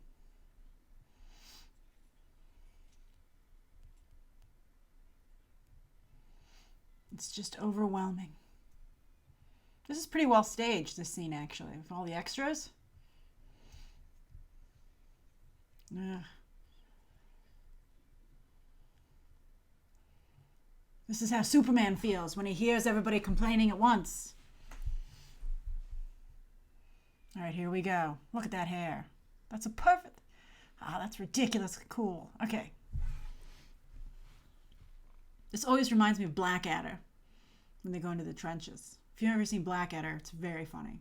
It's just overwhelming. This is pretty well staged, this scene, actually, with all the extras. Ugh. This is how Superman feels when he hears everybody complaining at once. All right, here we go. Look at that hair. That's a perfect... Ah, that's ridiculously cool. Okay. This always reminds me of Blackadder when they go into the trenches. If you've ever seen Blackadder, it's very funny.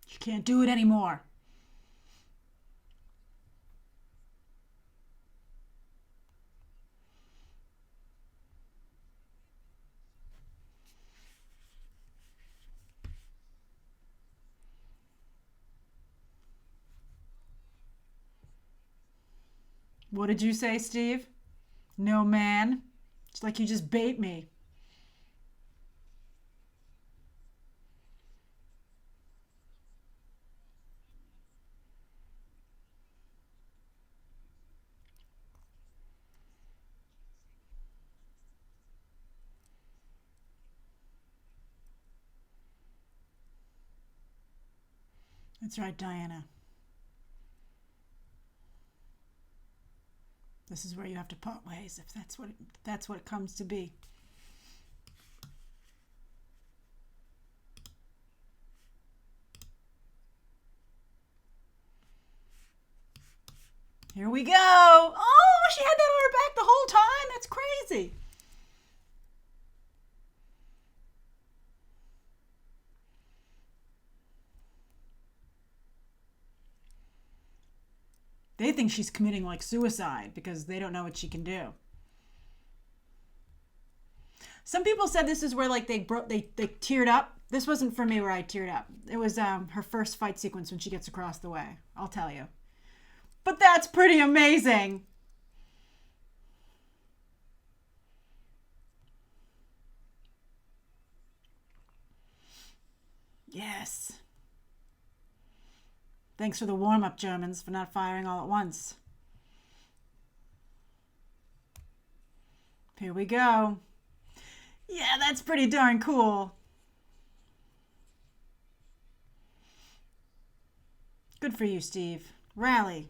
She can't do it anymore. What did you say, Steve? No, man. It's like you just bait me. That's right, Diana. This is where you have to part ways, if that's what it comes to be. Here we go. Oh, she had that on her back the whole time. That's crazy. They think she's committing like suicide because they don't know what she can do. Some people said this is where like they teared up. This wasn't for me where I teared up. It was her first fight sequence when she gets across the way. I'll tell you. But that's pretty amazing. Yes. Thanks for the warm-up, Germans, for not firing all at once. Here we go. Yeah, that's pretty darn cool. Good for you, Steve. Rally.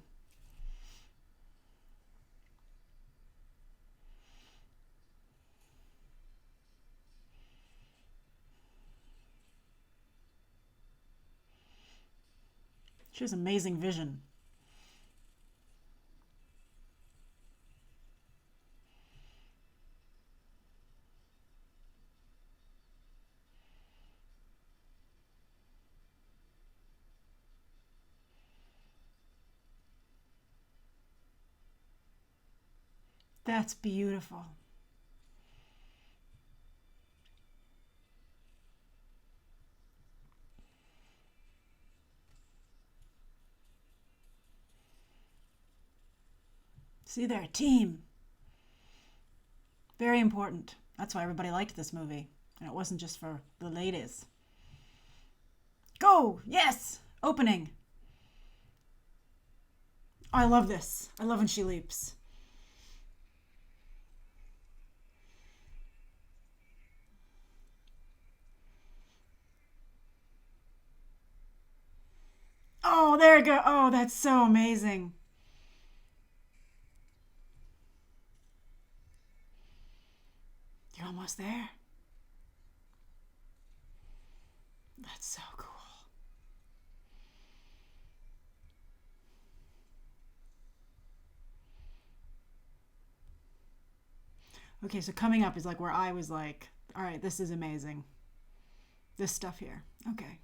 She has amazing vision. That's beautiful. See there, team. Very important. That's why everybody liked this movie. And it wasn't just for the ladies. Go! Yes! Opening. Oh, I love this. I love when she leaps. Oh, there you go. Oh, that's so amazing. You're almost there. That's so cool. Okay, so coming up is like where I was like, all right, this is amazing. This stuff here. Okay.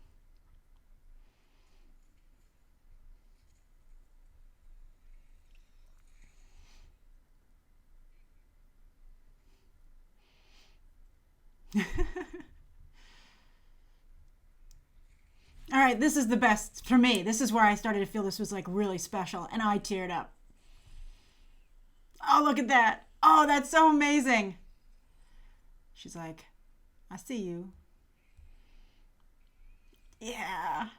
All right, this is the best for me. This is where I started to feel this was like really special, and I teared up. Oh, look at that. Oh, that's so amazing. She's like, I see you. Yeah.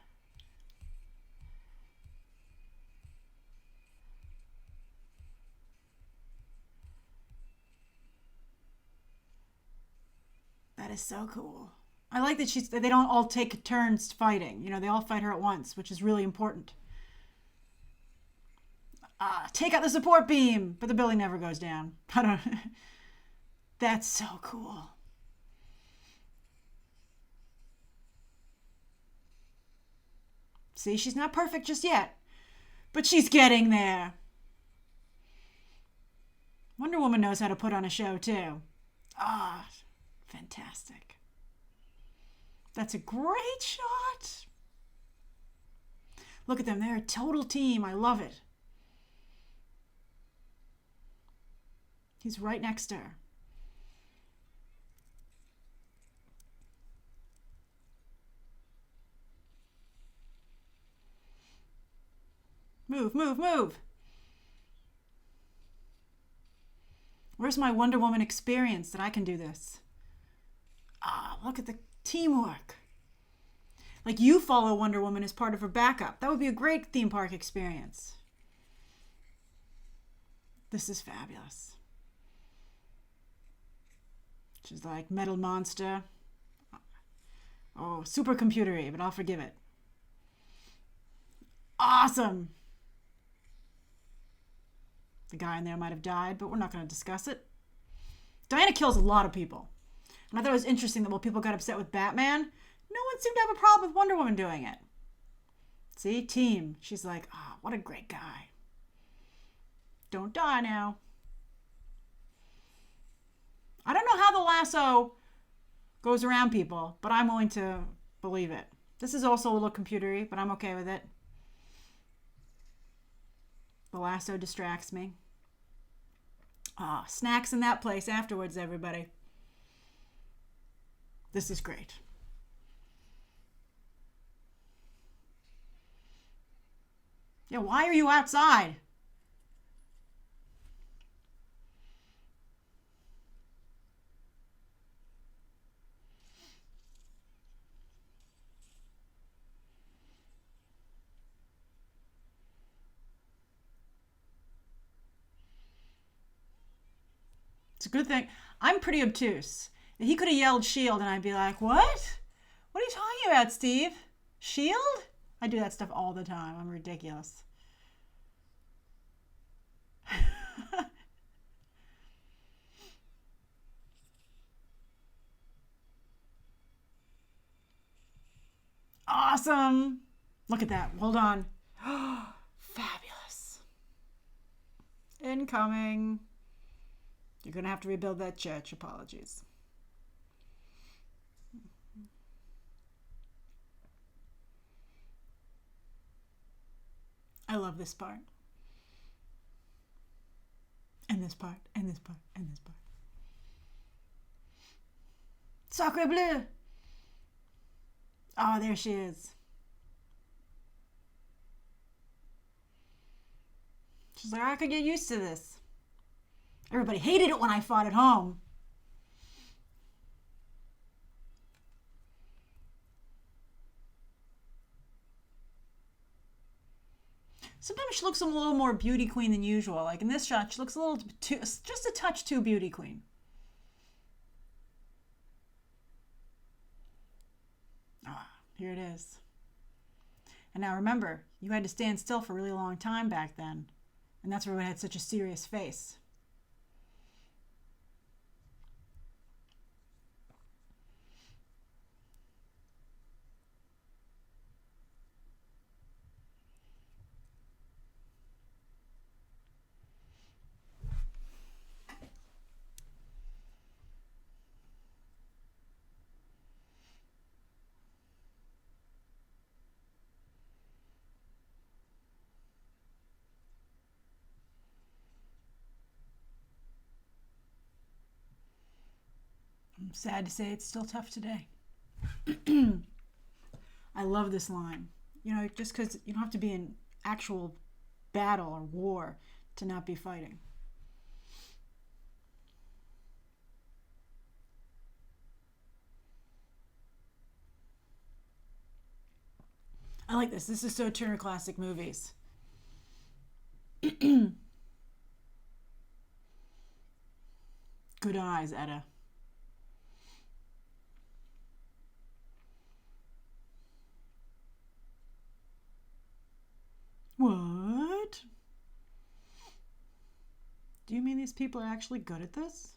That is so cool. I like that they don't all take turns fighting. You know, they all fight her at once, which is really important. Take out the support beam, but the building never goes down. I don't. That's so cool. See, she's not perfect just yet, but she's getting there. Wonder Woman knows how to put on a show too. Ah, fantastic. That's a great shot. Look at them. They're a total team. I love it. He's right next to her. Move, move, move. Where's my Wonder Woman experience that I can do this? Ah, look at the teamwork. Like you follow Wonder Woman as part of her backup. That would be a great theme park experience. This is fabulous. She's like, metal monster. Oh, supercomputery, but I'll forgive it. Awesome. The guy in there might have died, but we're not going to discuss it. Diana kills a lot of people. And I thought it was interesting that while people got upset with Batman, no one seemed to have a problem with Wonder Woman doing it. See, team. She's like, oh, what a great guy. Don't die now. I don't know how the lasso goes around people, but I'm willing to believe it. This is also a little computery, but I'm okay with it. The lasso distracts me. Snacks in that place afterwards, everybody. This is great. Yeah, why are you outside? It's a good thing. I'm pretty obtuse. He could have yelled shield and I'd be like, what? What are you talking about, Steve? Shield? I do that stuff all the time. I'm ridiculous. Awesome. Look at that. Hold on. Fabulous. Incoming. You're going to have to rebuild that church. Apologies. I love this part. And this part, and this part, and this part. Sacre bleu! Oh, there she is. She's like, I could get used to this. Everybody hated it when I fought at home. Sometimes she looks a little more beauty queen than usual. Like in this shot, she looks a little too, just a touch too beauty queen. Ah, here it is. And now remember, you had to stand still for a really long time back then. And that's why everyone had such a serious face. I'm sad to say it's still tough today. I love this line. You know, just because you don't have to be in actual battle or war to not be fighting. I like this. This is so Turner Classic Movies. Good eyes, Etta. What? Do you mean these people are actually good at this?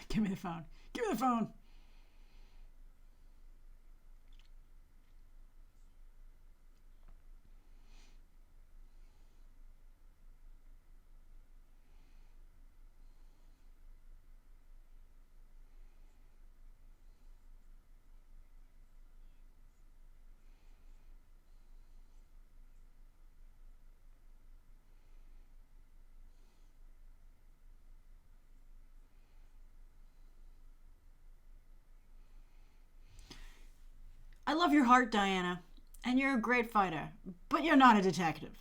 Give me the phone. Give me the phone. I love your heart, Diana, and you're a great fighter, but you're not a detective.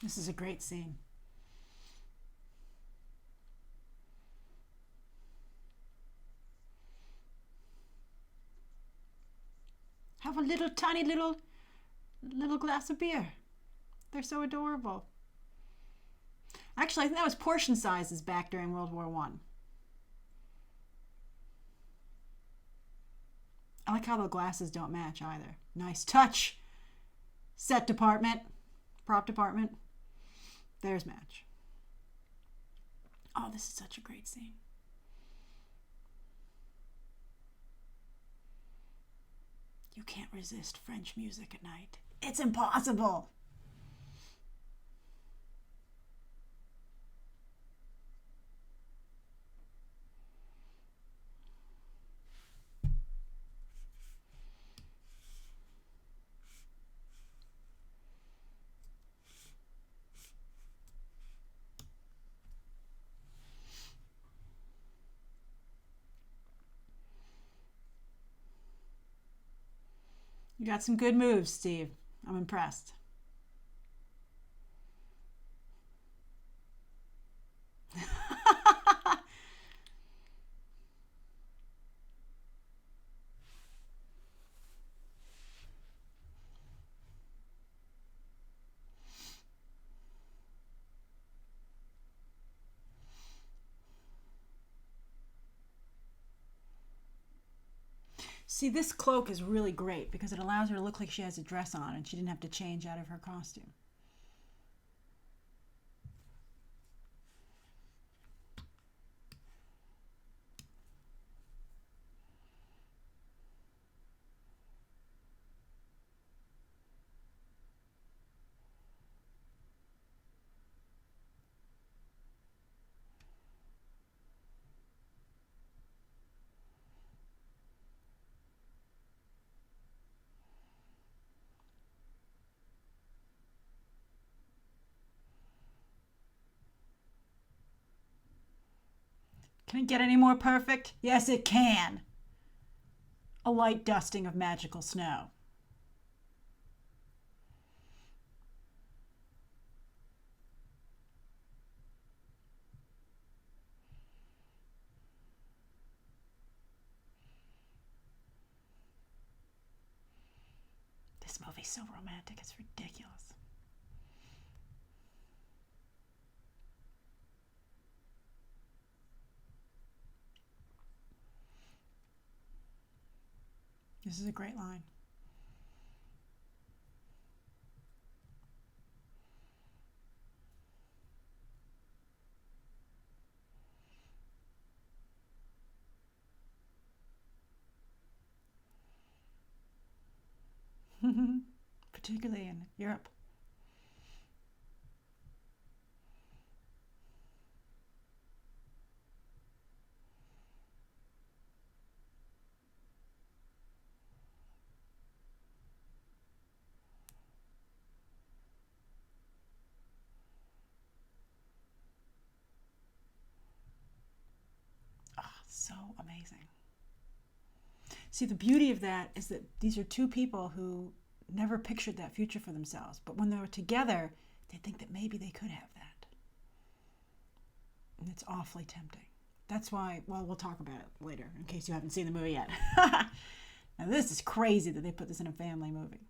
This is a great scene. Have a little tiny little glass of beer. They're so adorable. Actually, I think that was portion sizes back during World War I. I like how the glasses don't match either. Nice touch. Set department. Prop department. There's match. Oh, this is such a great scene. You can't resist French music at night. It's impossible. You got some good moves, Steve. I'm impressed. See, this cloak is really great because it allows her to look like she has a dress on and she didn't have to change out of her costume. Can it get any more perfect? Yes, it can. A light dusting of magical snow. This movie's so romantic, it's ridiculous. This is a great line. Particularly in Europe. Oh, so amazing. See, the beauty of that is that these are two people who never pictured that future for themselves, but when they were together, they think that maybe they could have that. And it's awfully tempting. That's why, well, we'll talk about it later in case you haven't seen the movie yet. Now, this is crazy that they put this in a family movie.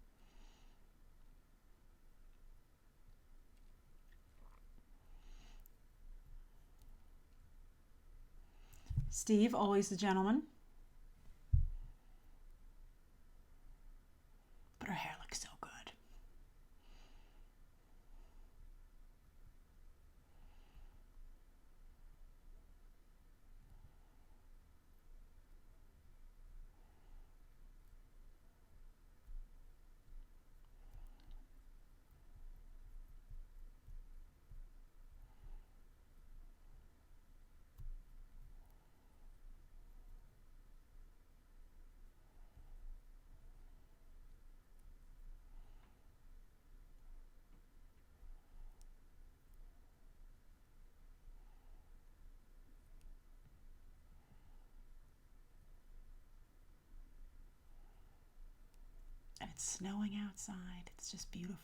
Steve, always the gentleman. But her hair looks so good. And it's snowing outside. It's just beautiful.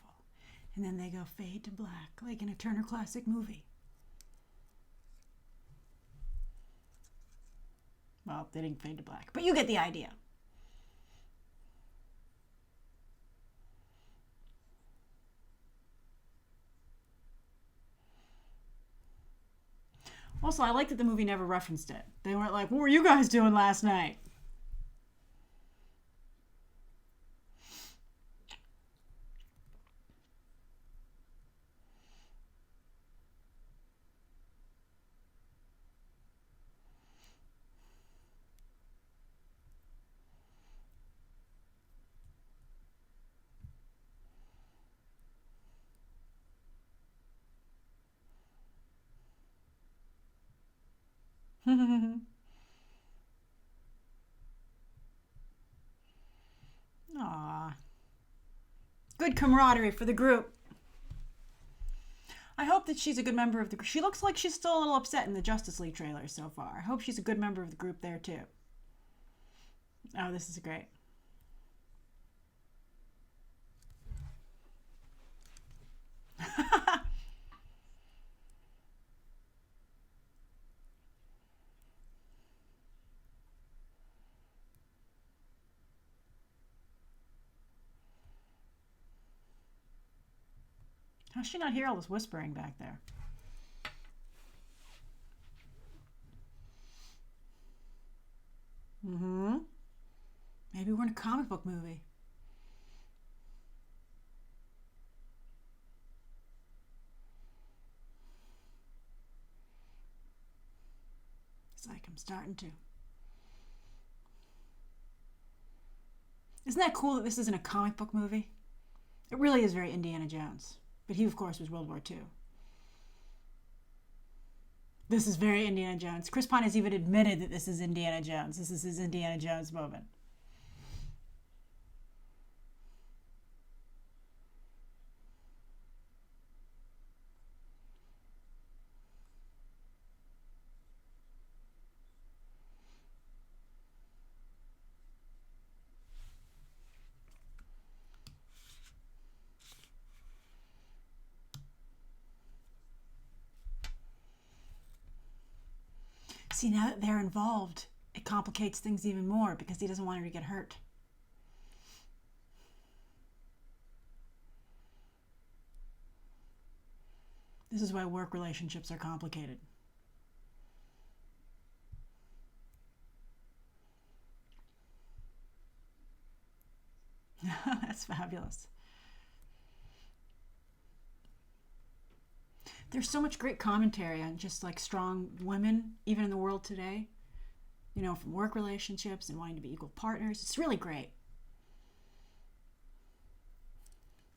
And then they go fade to black, like in a Turner Classic movie. Well, they didn't fade to black, but you get the idea. Also, I like that the movie never referenced it. They weren't like, what were you guys doing last night? Aw. Good camaraderie for the group. I hope that she's a good member of the group. She looks like she's still a little upset in the Justice League trailer so far. I hope she's a good member of the group there too. Oh, this is great. How's she not hear all this whispering back there? Maybe we're in a comic book movie. It's like I'm starting to. Isn't that cool that this isn't a comic book movie? It really is very Indiana Jones. But he, of course, was World War II. This is very Indiana Jones. Chris Pine has even admitted that this is Indiana Jones. This is his Indiana Jones moment. See, now that they're involved, it complicates things even more because he doesn't want her to get hurt. This is why work relationships are complicated. That's fabulous. There's so much great commentary on just like strong women, even in the world today, you know, from work relationships and wanting to be equal partners. It's really great.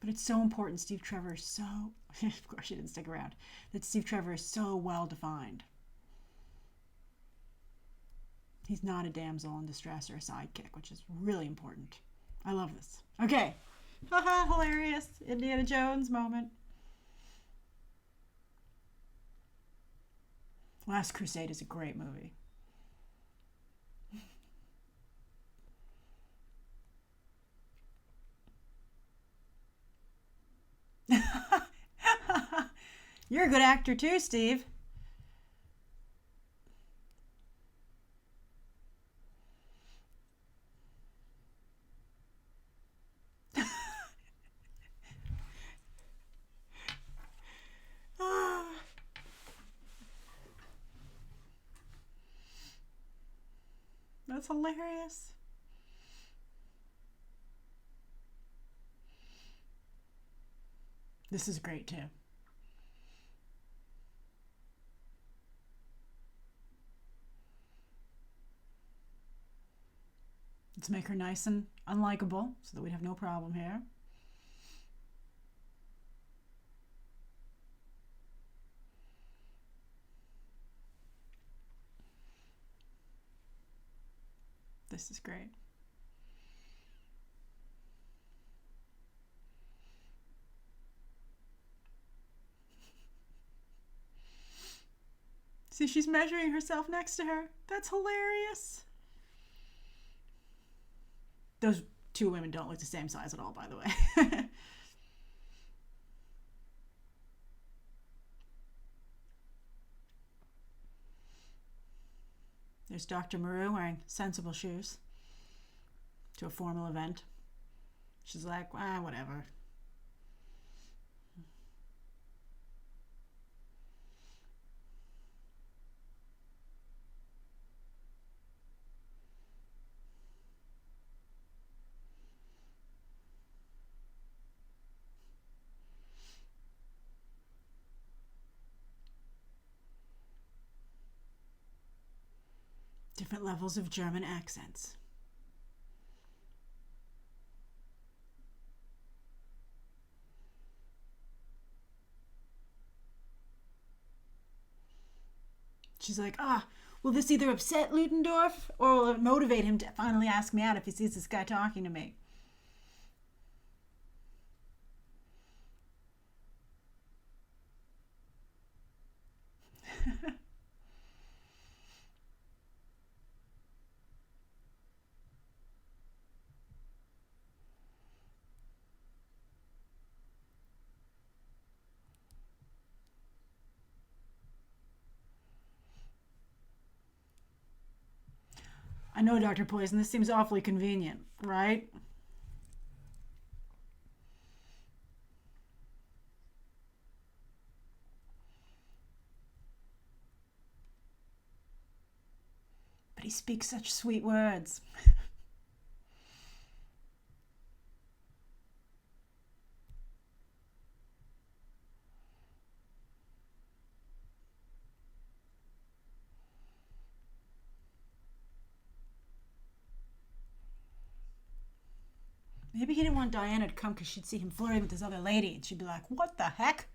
But it's so important. Steve Trevor is so, of course she didn't stick around, that Steve Trevor is so well defined. He's not a damsel in distress or a sidekick, which is really important. I love this. Okay. Haha, hilarious. Indiana Jones moment. Last Crusade is a great movie. You're a good actor too, Steve. That's hilarious. This is great too. Let's make her nice and unlikable so that we'd have no problem here. This is great. See, she's measuring herself next to her. That's hilarious. Those two women don't look the same size at all, by the way. There's Dr. Maru wearing sensible shoes to a formal event. She's like, whatever. Different levels of German accents. She's like, Will this either upset Ludendorff or will it motivate him to finally ask me out if he sees this guy talking to me? I know, Dr. Poison, this seems awfully convenient, right? But he speaks such sweet words. Maybe he didn't want Diana to come because she'd see him flirting with this other lady and she'd be like, what the heck?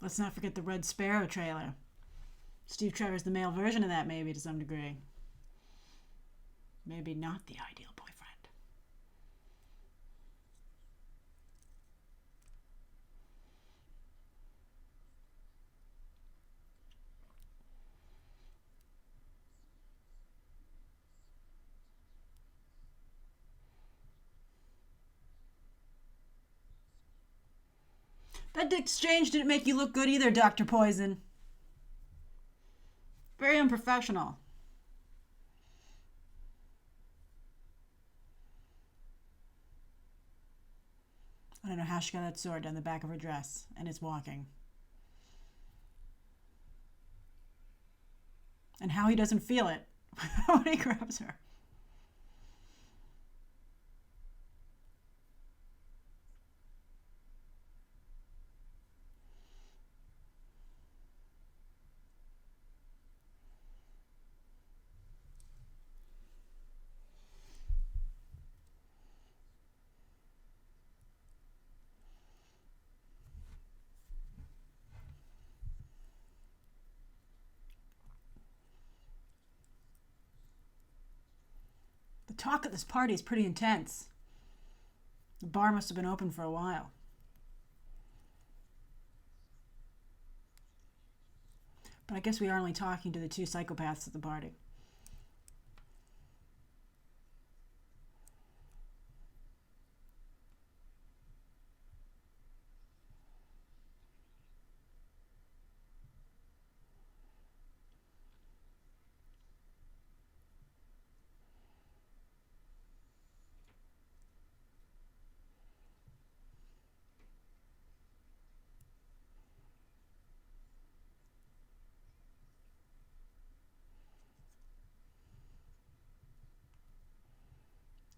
Let's not forget the Red Sparrow trailer. Steve Trevor's the male version of that, maybe, to some degree. Maybe not the ideal boyfriend. That exchange didn't make you look good either, Dr. Poison. Very unprofessional. I don't know how she got that sword down the back of her dress, and it's walking. And how he doesn't feel it when he grabs her. The talk at this party is pretty intense. The bar must have been open for a while. But I guess we are only talking to the two psychopaths at the party.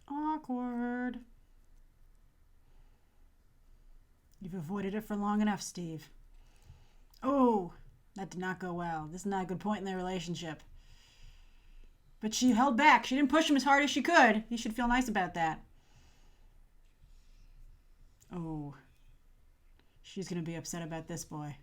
Awkward. You've avoided it for long enough, Steve. Oh, that did not go well. This is not a good point in their relationship. But she held back. She didn't push him as hard as she could. He should feel nice about that. Oh, she's going to be upset about this boy.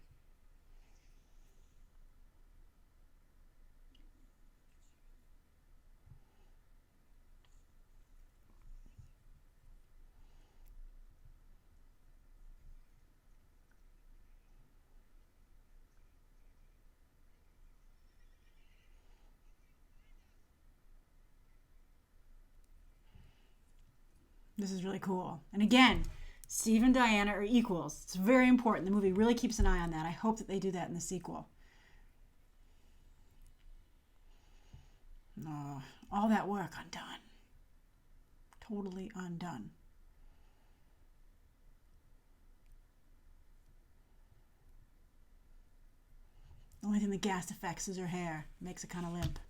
This is really cool. And again, Steve and Diana are equals. It's very important. The movie really keeps an eye on that. I hope that they do that in the sequel. Oh, all that work undone. Totally undone. The only thing the gas affects is her hair. Makes it kind of limp.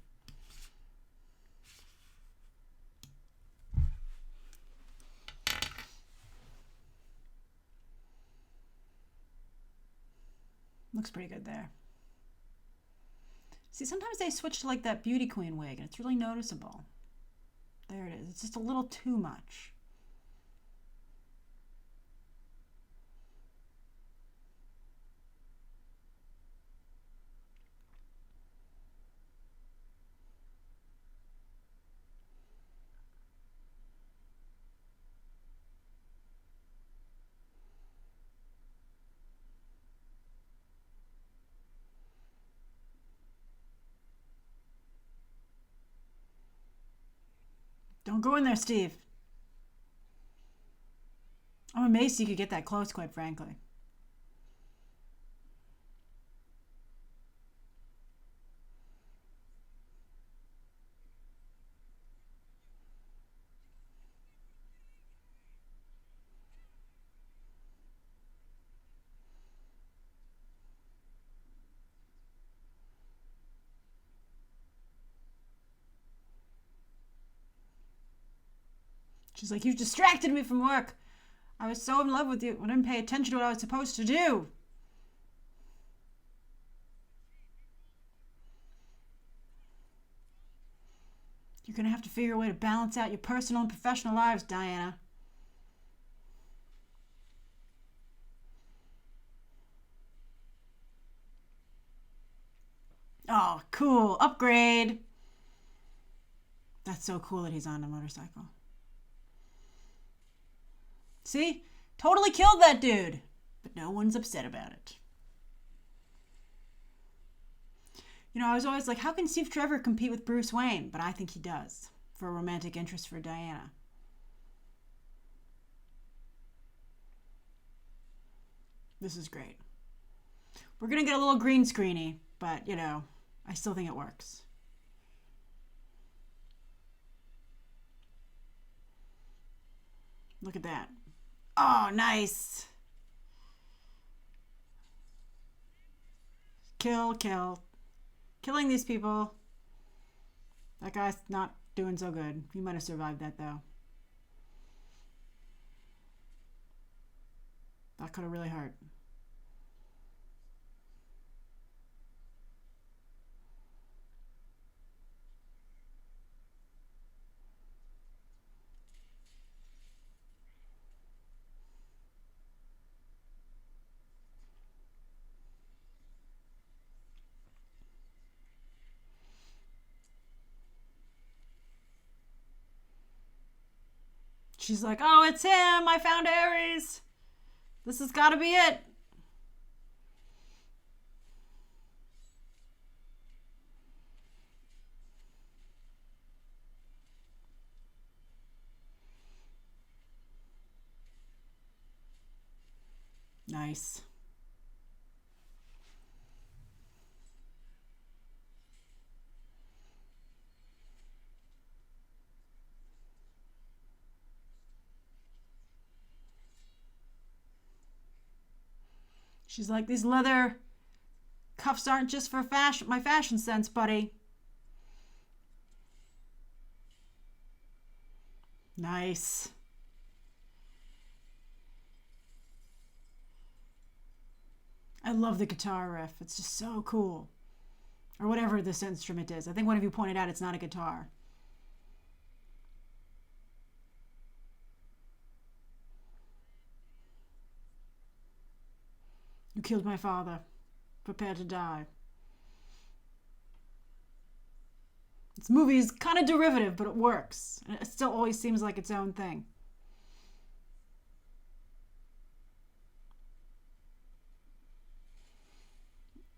Looks pretty good there. See, sometimes they switch to like that beauty queen wig, and it's really noticeable. There it is. It's just a little too much. Don't go in there, Steve. I'm amazed you could get that close, quite frankly. She's like, you distracted me from work. I was so in love with you. I didn't pay attention to what I was supposed to do. You're going to have to figure a way to balance out your personal and professional lives, Diana. Oh, cool. Upgrade. That's so cool that he's on a motorcycle. See? Totally killed that dude. But no one's upset about it. You know, I was always like, how can Steve Trevor compete with Bruce Wayne? But I think he does, for a romantic interest for Diana. This is great. We're going to get a little green screeny, but, you know, I still think it works. Look at that. Oh, nice. Kill, kill. Killing these people. That guy's not doing so good. He might have survived that, though. That could have really hurt. She's like, oh, it's him. I found Ares. This has got to be it. Nice. She's like, these leather cuffs aren't just for fashion, my fashion sense, buddy. Nice. I love the guitar riff. It's just so cool. Or whatever this instrument is. I think one of you pointed out it's not a guitar. You killed my father. Prepare to die. This movie is kind of derivative, but it works. It still always seems like its own thing.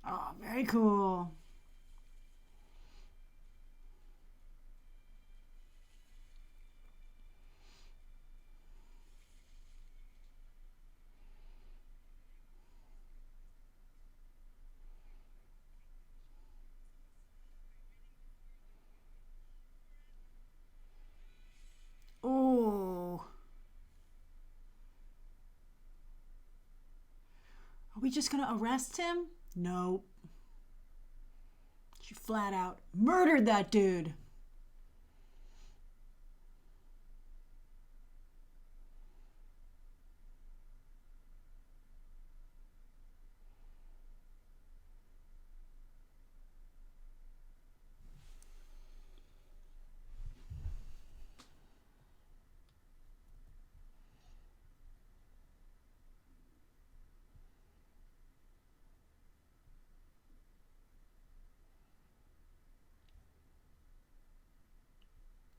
Oh, very cool. Oh. Are we just going to arrest him? Nope. She flat out murdered that dude.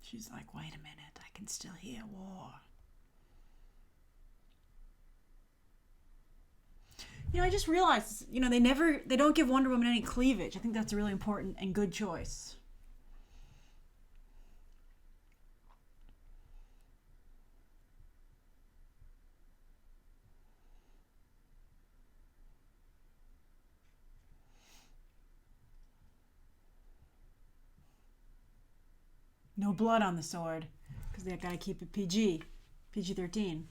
She's like, wait a minute, I can still hear war. I just realized, they don't give Wonder Woman any cleavage. I think that's a really important and good choice. No blood on the sword, because they gotta keep it PG-13.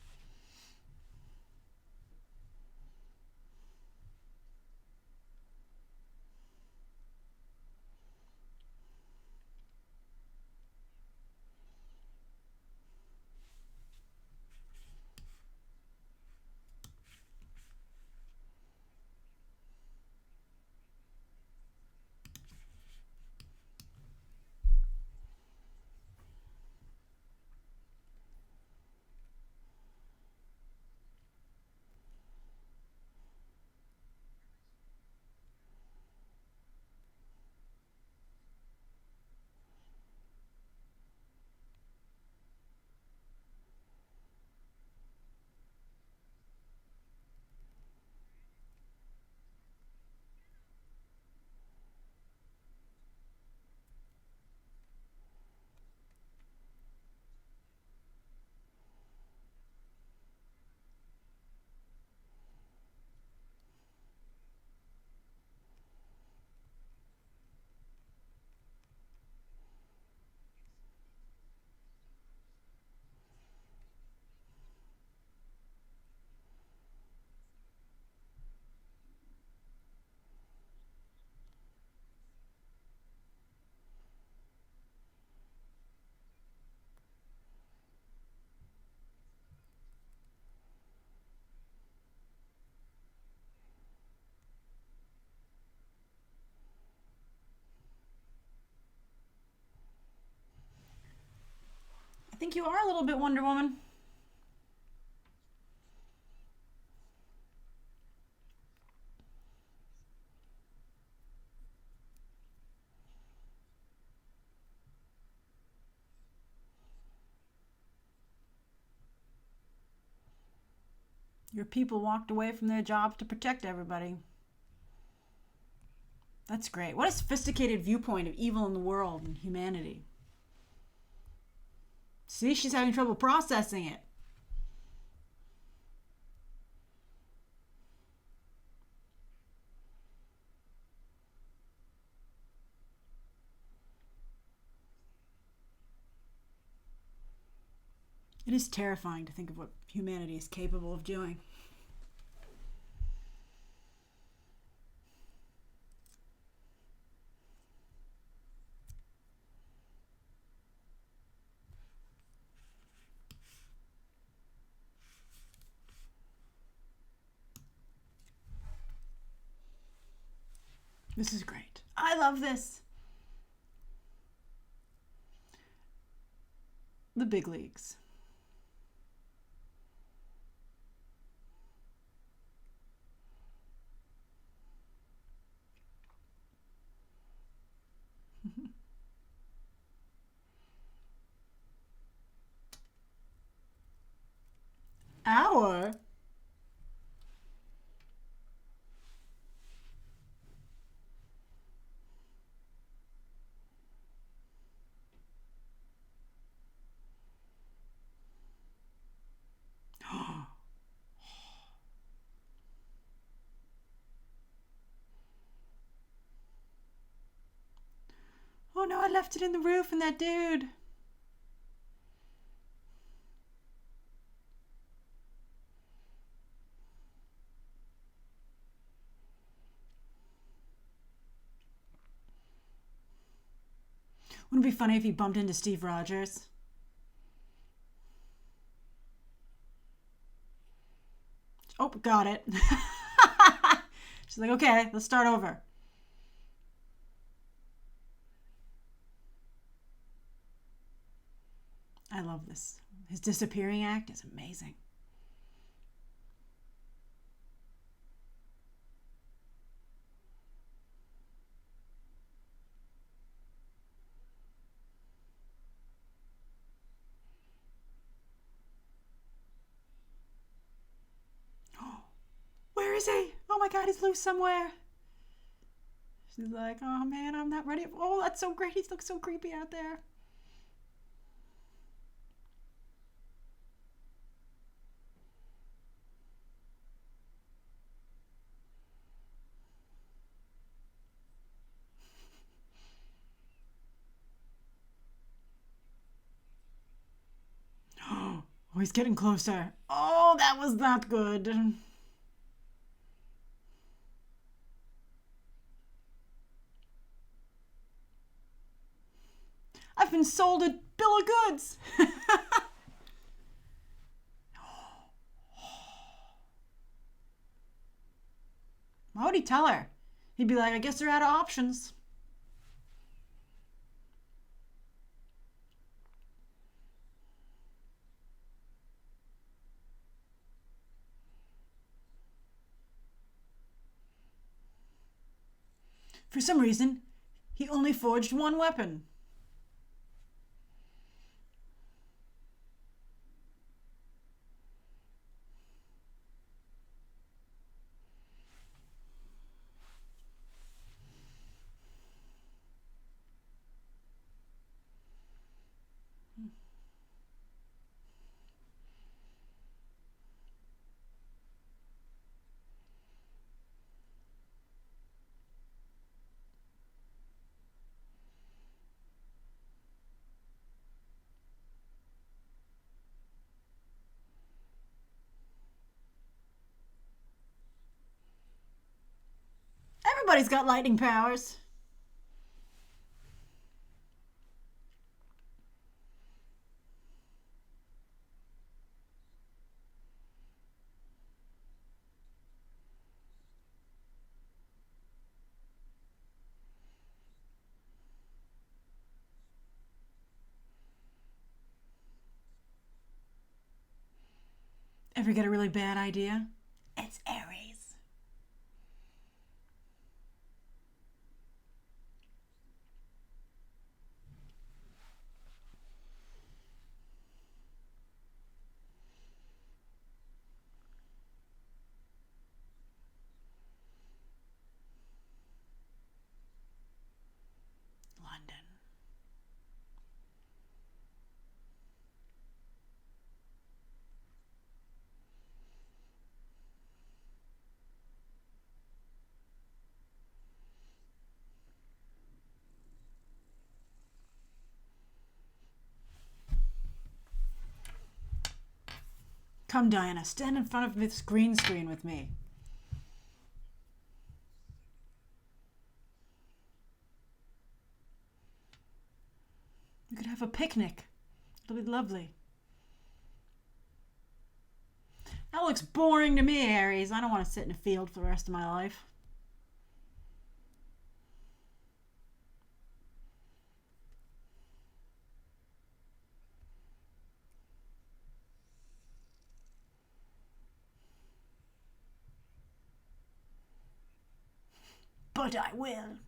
I think you are a little bit Wonder Woman. Your people walked away from their jobs to protect everybody. That's great. What a sophisticated viewpoint of evil in the world and humanity. See, she's having trouble processing it. It is terrifying to think of what humanity is capable of doing. This is great. I love this. The big leagues. Hour? Oh no, I left it in the roof and that dude. Wouldn't it be funny if he bumped into Steve Rogers? Oh, got it. She's like, okay, let's start over. I love this. His disappearing act is amazing. is he? Oh my God, he's loose somewhere. She's like, oh man, I'm not ready. Oh, that's so great. He looks so creepy out there. Oh, he's getting closer. Oh, that was not good. I've been sold a bill of goods. Why would he tell her? He'd be like, I guess they're out of options. For some reason, he only forged one weapon. Everybody's got lightning powers. Ever get a really bad idea? It's Aries. London. Come, Diana, stand in front of this green screen with me. We could have a picnic. It'll be lovely. That looks boring to me, Aries. I don't want to sit in a field for the rest of my life. But I will.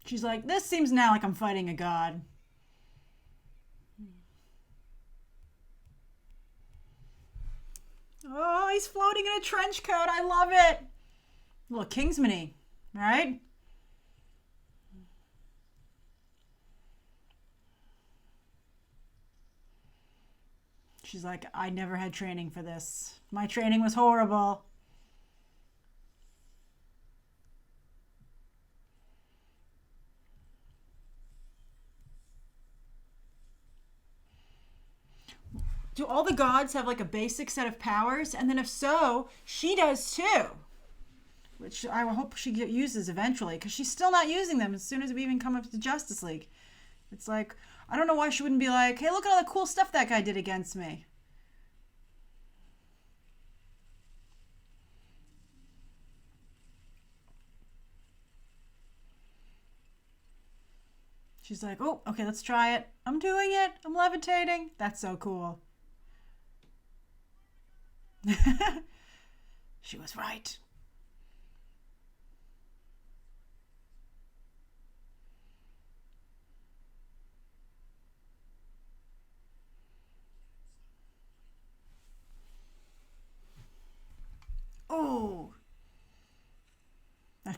She's like, this seems now like I'm fighting a god. Oh, he's floating in a trench coat. I love it. A little Kingsman-y, right? She's like, I never had training for this. My training was horrible. Do all the gods have like a basic set of powers? And then if so, she does too. Which I hope she uses eventually, because she's still not using them as soon as we even come up to Justice League. It's like, I don't know why she wouldn't be like, hey, look at all the cool stuff that guy did against me. She's like, oh, okay, let's try it. I'm doing it. I'm levitating. That's so cool. She was right.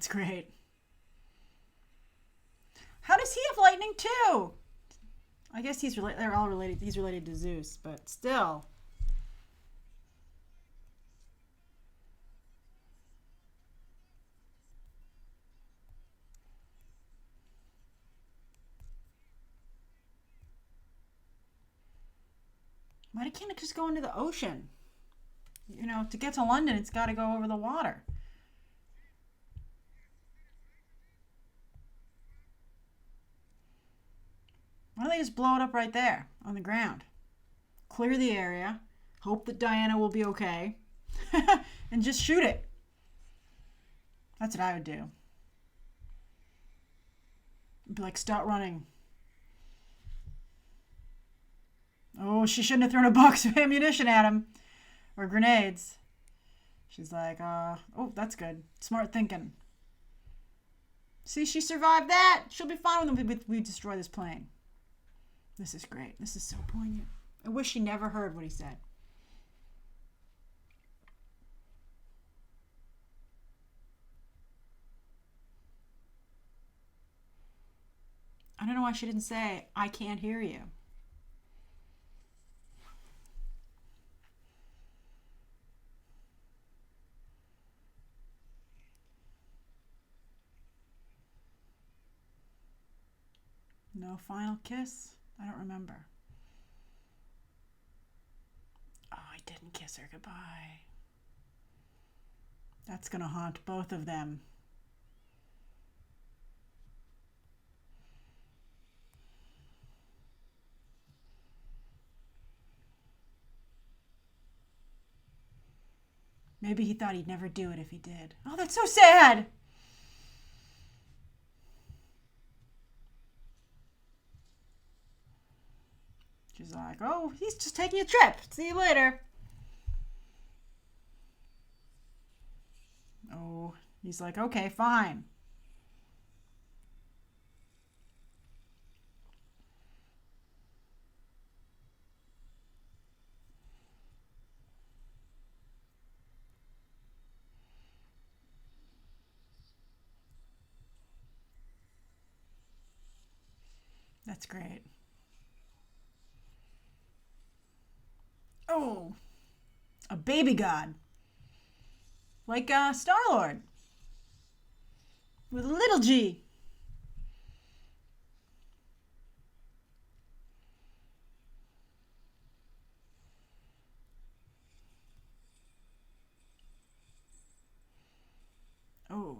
That's great. How does he have lightning too? I guess they're all related. He's related to Zeus, but still. Why can't it just go into the ocean? You know, to get to London, it's got to go over the water. Why don't they just blow it up right there on the ground? Clear the area, hope that Diana will be okay, and just shoot it. That's what I would do. I'd be like, stop running. Oh, she shouldn't have thrown a box of ammunition at him. Or grenades. She's like, oh, that's good. Smart thinking. See, she survived that. She'll be fine when we destroy this plane. This is great. This is so poignant. I wish she never heard what he said. I don't know why she didn't say, I can't hear you. No final kiss? I don't remember. Oh, I didn't kiss her goodbye. That's going to haunt both of them. Maybe he thought he'd never do it if he did. Oh, that's so sad. She's like, oh, he's just taking a trip. See you later. Oh, he's like, okay, fine. That's great. Oh, a baby god. Like Star-Lord. With a little G. Oh.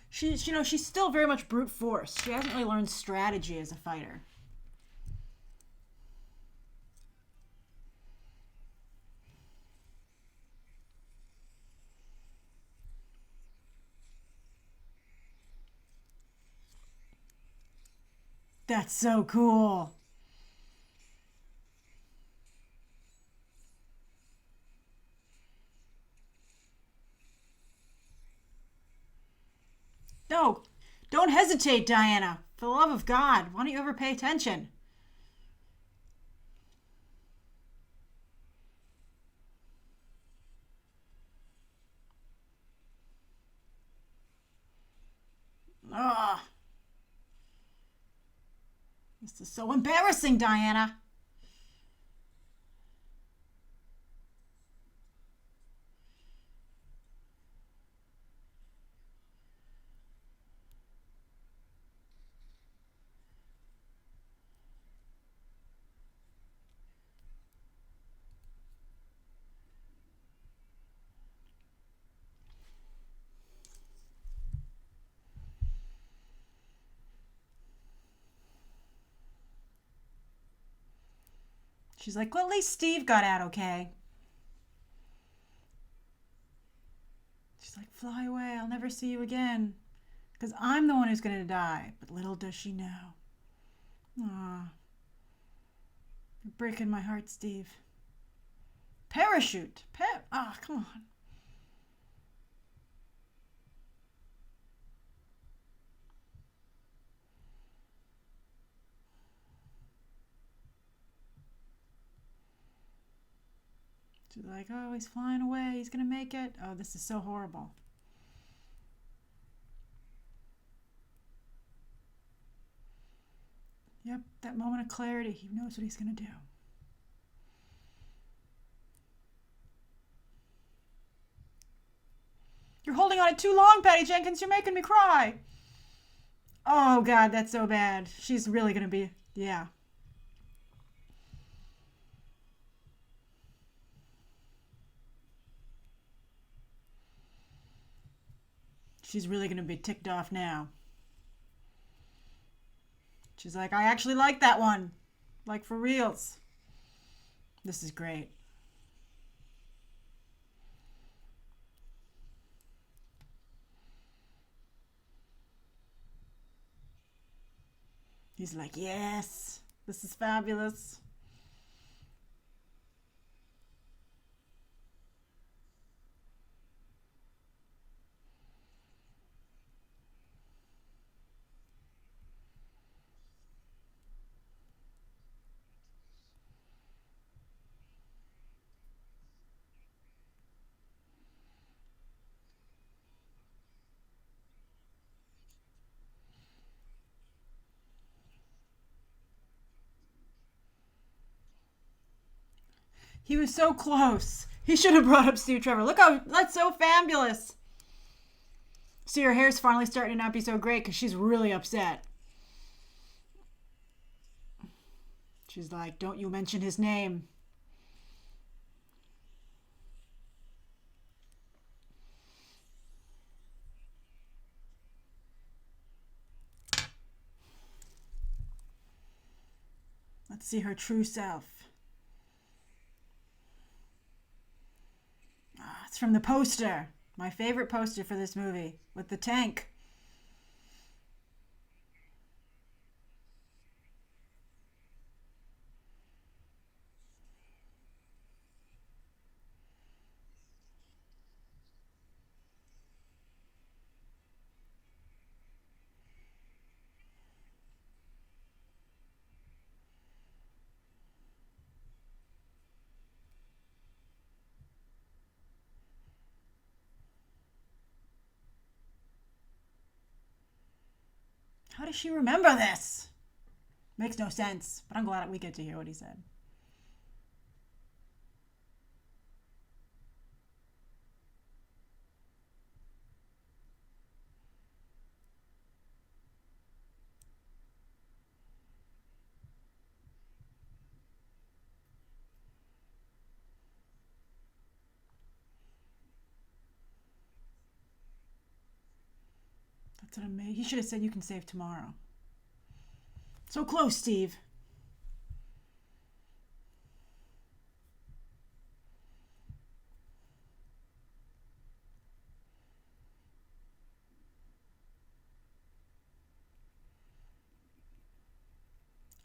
She's still very much brute force. She hasn't really learned strategy as a fighter. That's so cool. No, don't hesitate, Diana. For the love of God, why don't you ever pay attention? Ugh. This is so embarrassing, Diana. She's like, well, at least Steve got out okay. She's like, fly away. I'll never see you again. Because I'm the one who's going to die. But little does she know. Aw. You're breaking my heart, Steve. Parachute. Come on. She's like, oh, he's flying away. He's going to make it. Oh, this is so horrible. Yep, that moment of clarity. He knows what he's going to do. You're holding on it too long, Patty Jenkins. You're making me cry. Oh, God, that's so bad. She's really going to be... Yeah. She's really going to be ticked off now. She's like, I actually like that one. Like, for reals. This is great. He's like, yes, this is fabulous. He was so close. He should have brought up Steve Trevor. Look how, that's so fabulous. See, her hair's finally starting to not be so great because she's really upset. She's like, don't you mention his name. Let's see her true self. It's from the poster. My favorite poster for this movie with the tank. How does she remember this? Makes no sense, but I'm glad we get to hear what he said. That's what he should have said, you can save tomorrow. So close, Steve.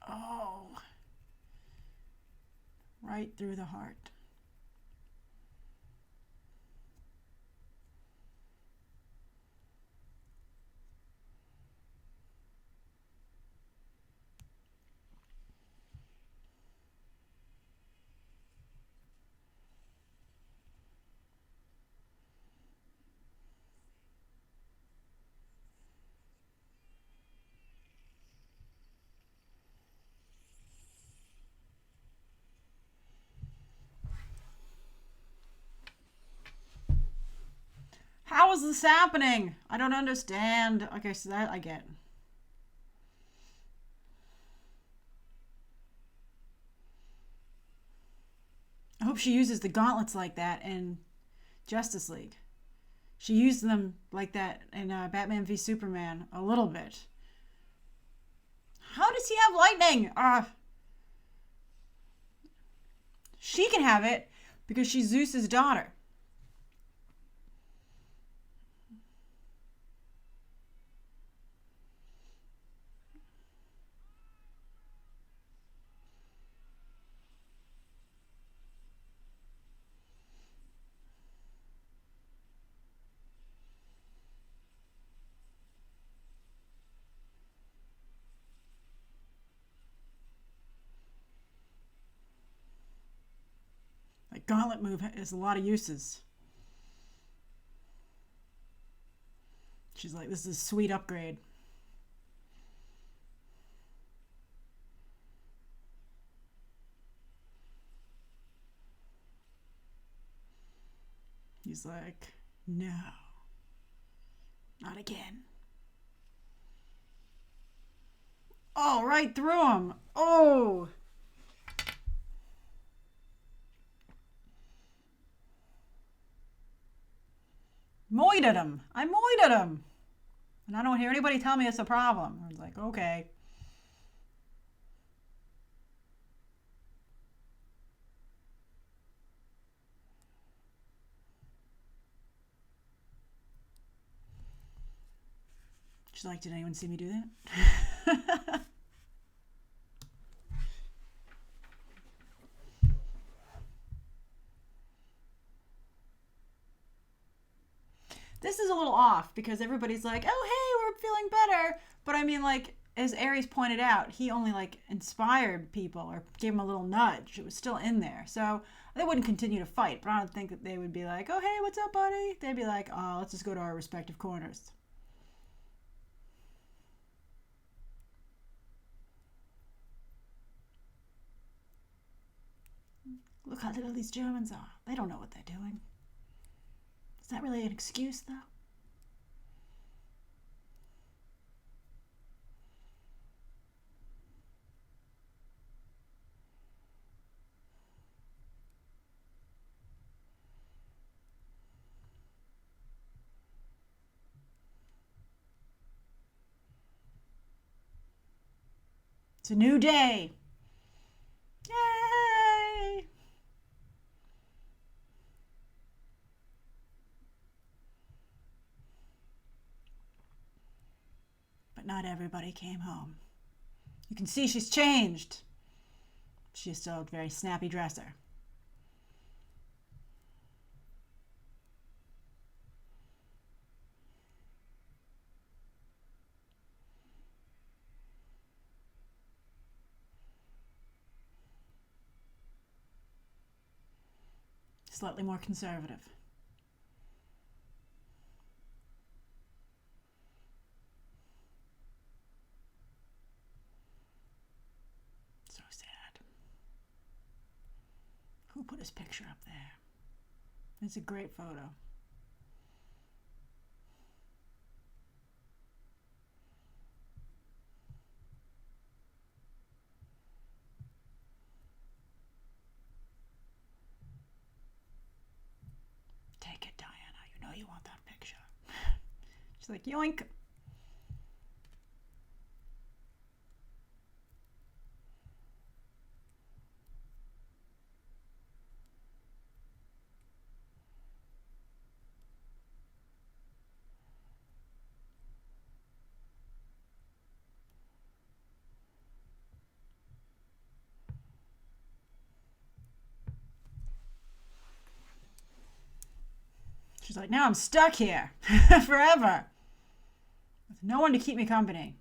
Oh. Right through the heart. How is this happening? I don't understand. Okay, so that I get. I hope she uses the gauntlets like that in Justice League. She used them like that in Batman v Superman a little bit. How does he have lightning? She can have it because she's Zeus's daughter. That gauntlet move has a lot of uses. She's like, this is a sweet upgrade. He's like, no, not again. Oh, right through him. Oh. Moited him. I moited him. And I don't hear anybody tell me it's a problem. I was like, okay. She's like, did anyone see me do that? This is a little off because everybody's like, oh, hey, we're feeling better. But I mean, like, as Ares pointed out, he only like inspired people or gave them a little nudge. It was still in there. So they wouldn't continue to fight. But I don't think that they would be like, oh, hey, what's up, buddy? They'd be like, oh, let's just go to our respective corners. Look how little these Germans are. They don't know what they're doing. Is that really an excuse, though? It's a new day. Yay! But not everybody came home. You can see she's changed. She's still a very snappy dresser. Slightly more conservative. So sad. Who put his picture up there? It's a great photo. Take it, Diana. You know you want that picture. She's like, yoink. She's like, now I'm stuck here forever with no one to keep me company.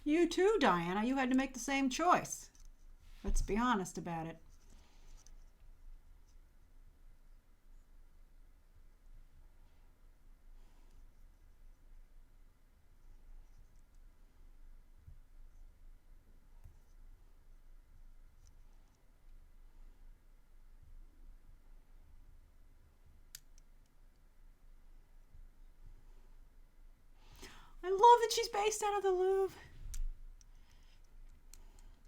You too, Diana. You had to make the same choice. Let's be honest about it. I love that she's based out of the Louvre.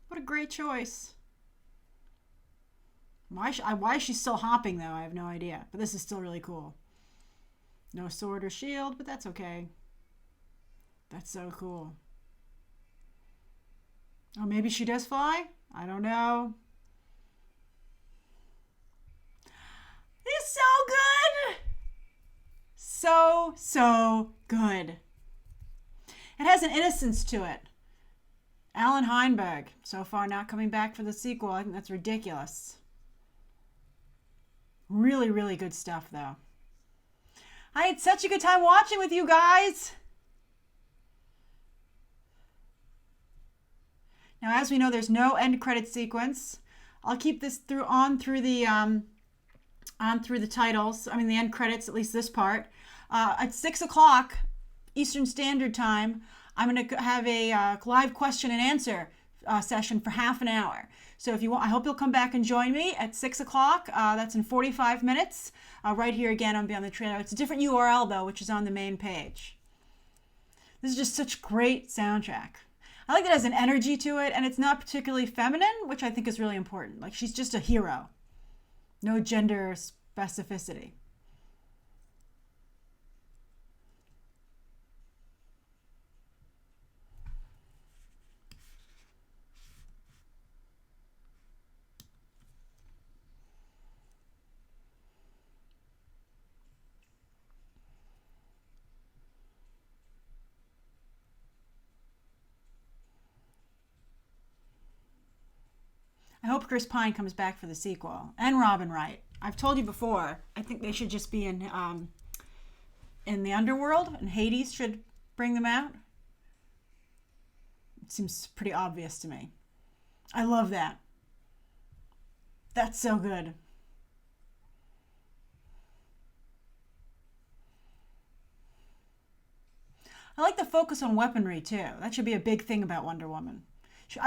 What a great choice. Why is she still hopping, though? I have no idea. But this is still really cool. No sword or shield, but that's okay. That's so cool. Oh, maybe she does fly? I don't know. so, so good. It has an innocence to it. Alan Heinberg, so far not coming back for the sequel. I think that's ridiculous. Really, really good stuff, though. I had such a good time watching with you guys. Now, as we know, there's no end credit sequence. I'll keep this through the titles. I mean, the end credits, at least this part. At 6 o'clock Eastern Standard Time, I'm going to have a live question and answer session for half an hour. So if you want, I hope you'll come back and join me at 6 o'clock. That's in 45 minutes. Right here again on Beyond the Trailer. It's a different URL, though, which is on the main page. This is just such great soundtrack. I like that it has an energy to it, and it's not particularly feminine, which I think is really important. Like, she's just a hero. No gender specificity. I hope Chris Pine comes back for the sequel, and Robin Wright. I've told you before, I think they should just be in the underworld, and Hades should bring them out. It seems pretty obvious to me. I love that. That's so good. I like the focus on weaponry, too. That should be a big thing about Wonder Woman. She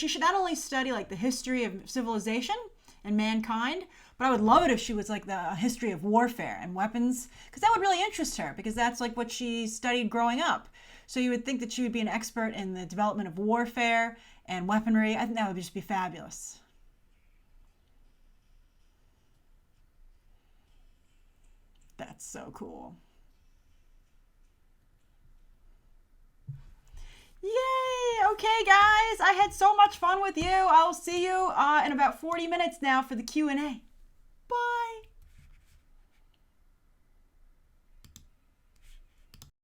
should not only study like the history of civilization and mankind, but I would love it if she was like the history of warfare and weapons, because that would really interest her, because that's like what she studied growing up. So you would think that she would be an expert in the development of warfare and weaponry. I think that would just be fabulous. That's so cool. Yay! Okay, guys, I had so much fun with you. I'll see you in about 40 minutes now for the Q&A. Bye!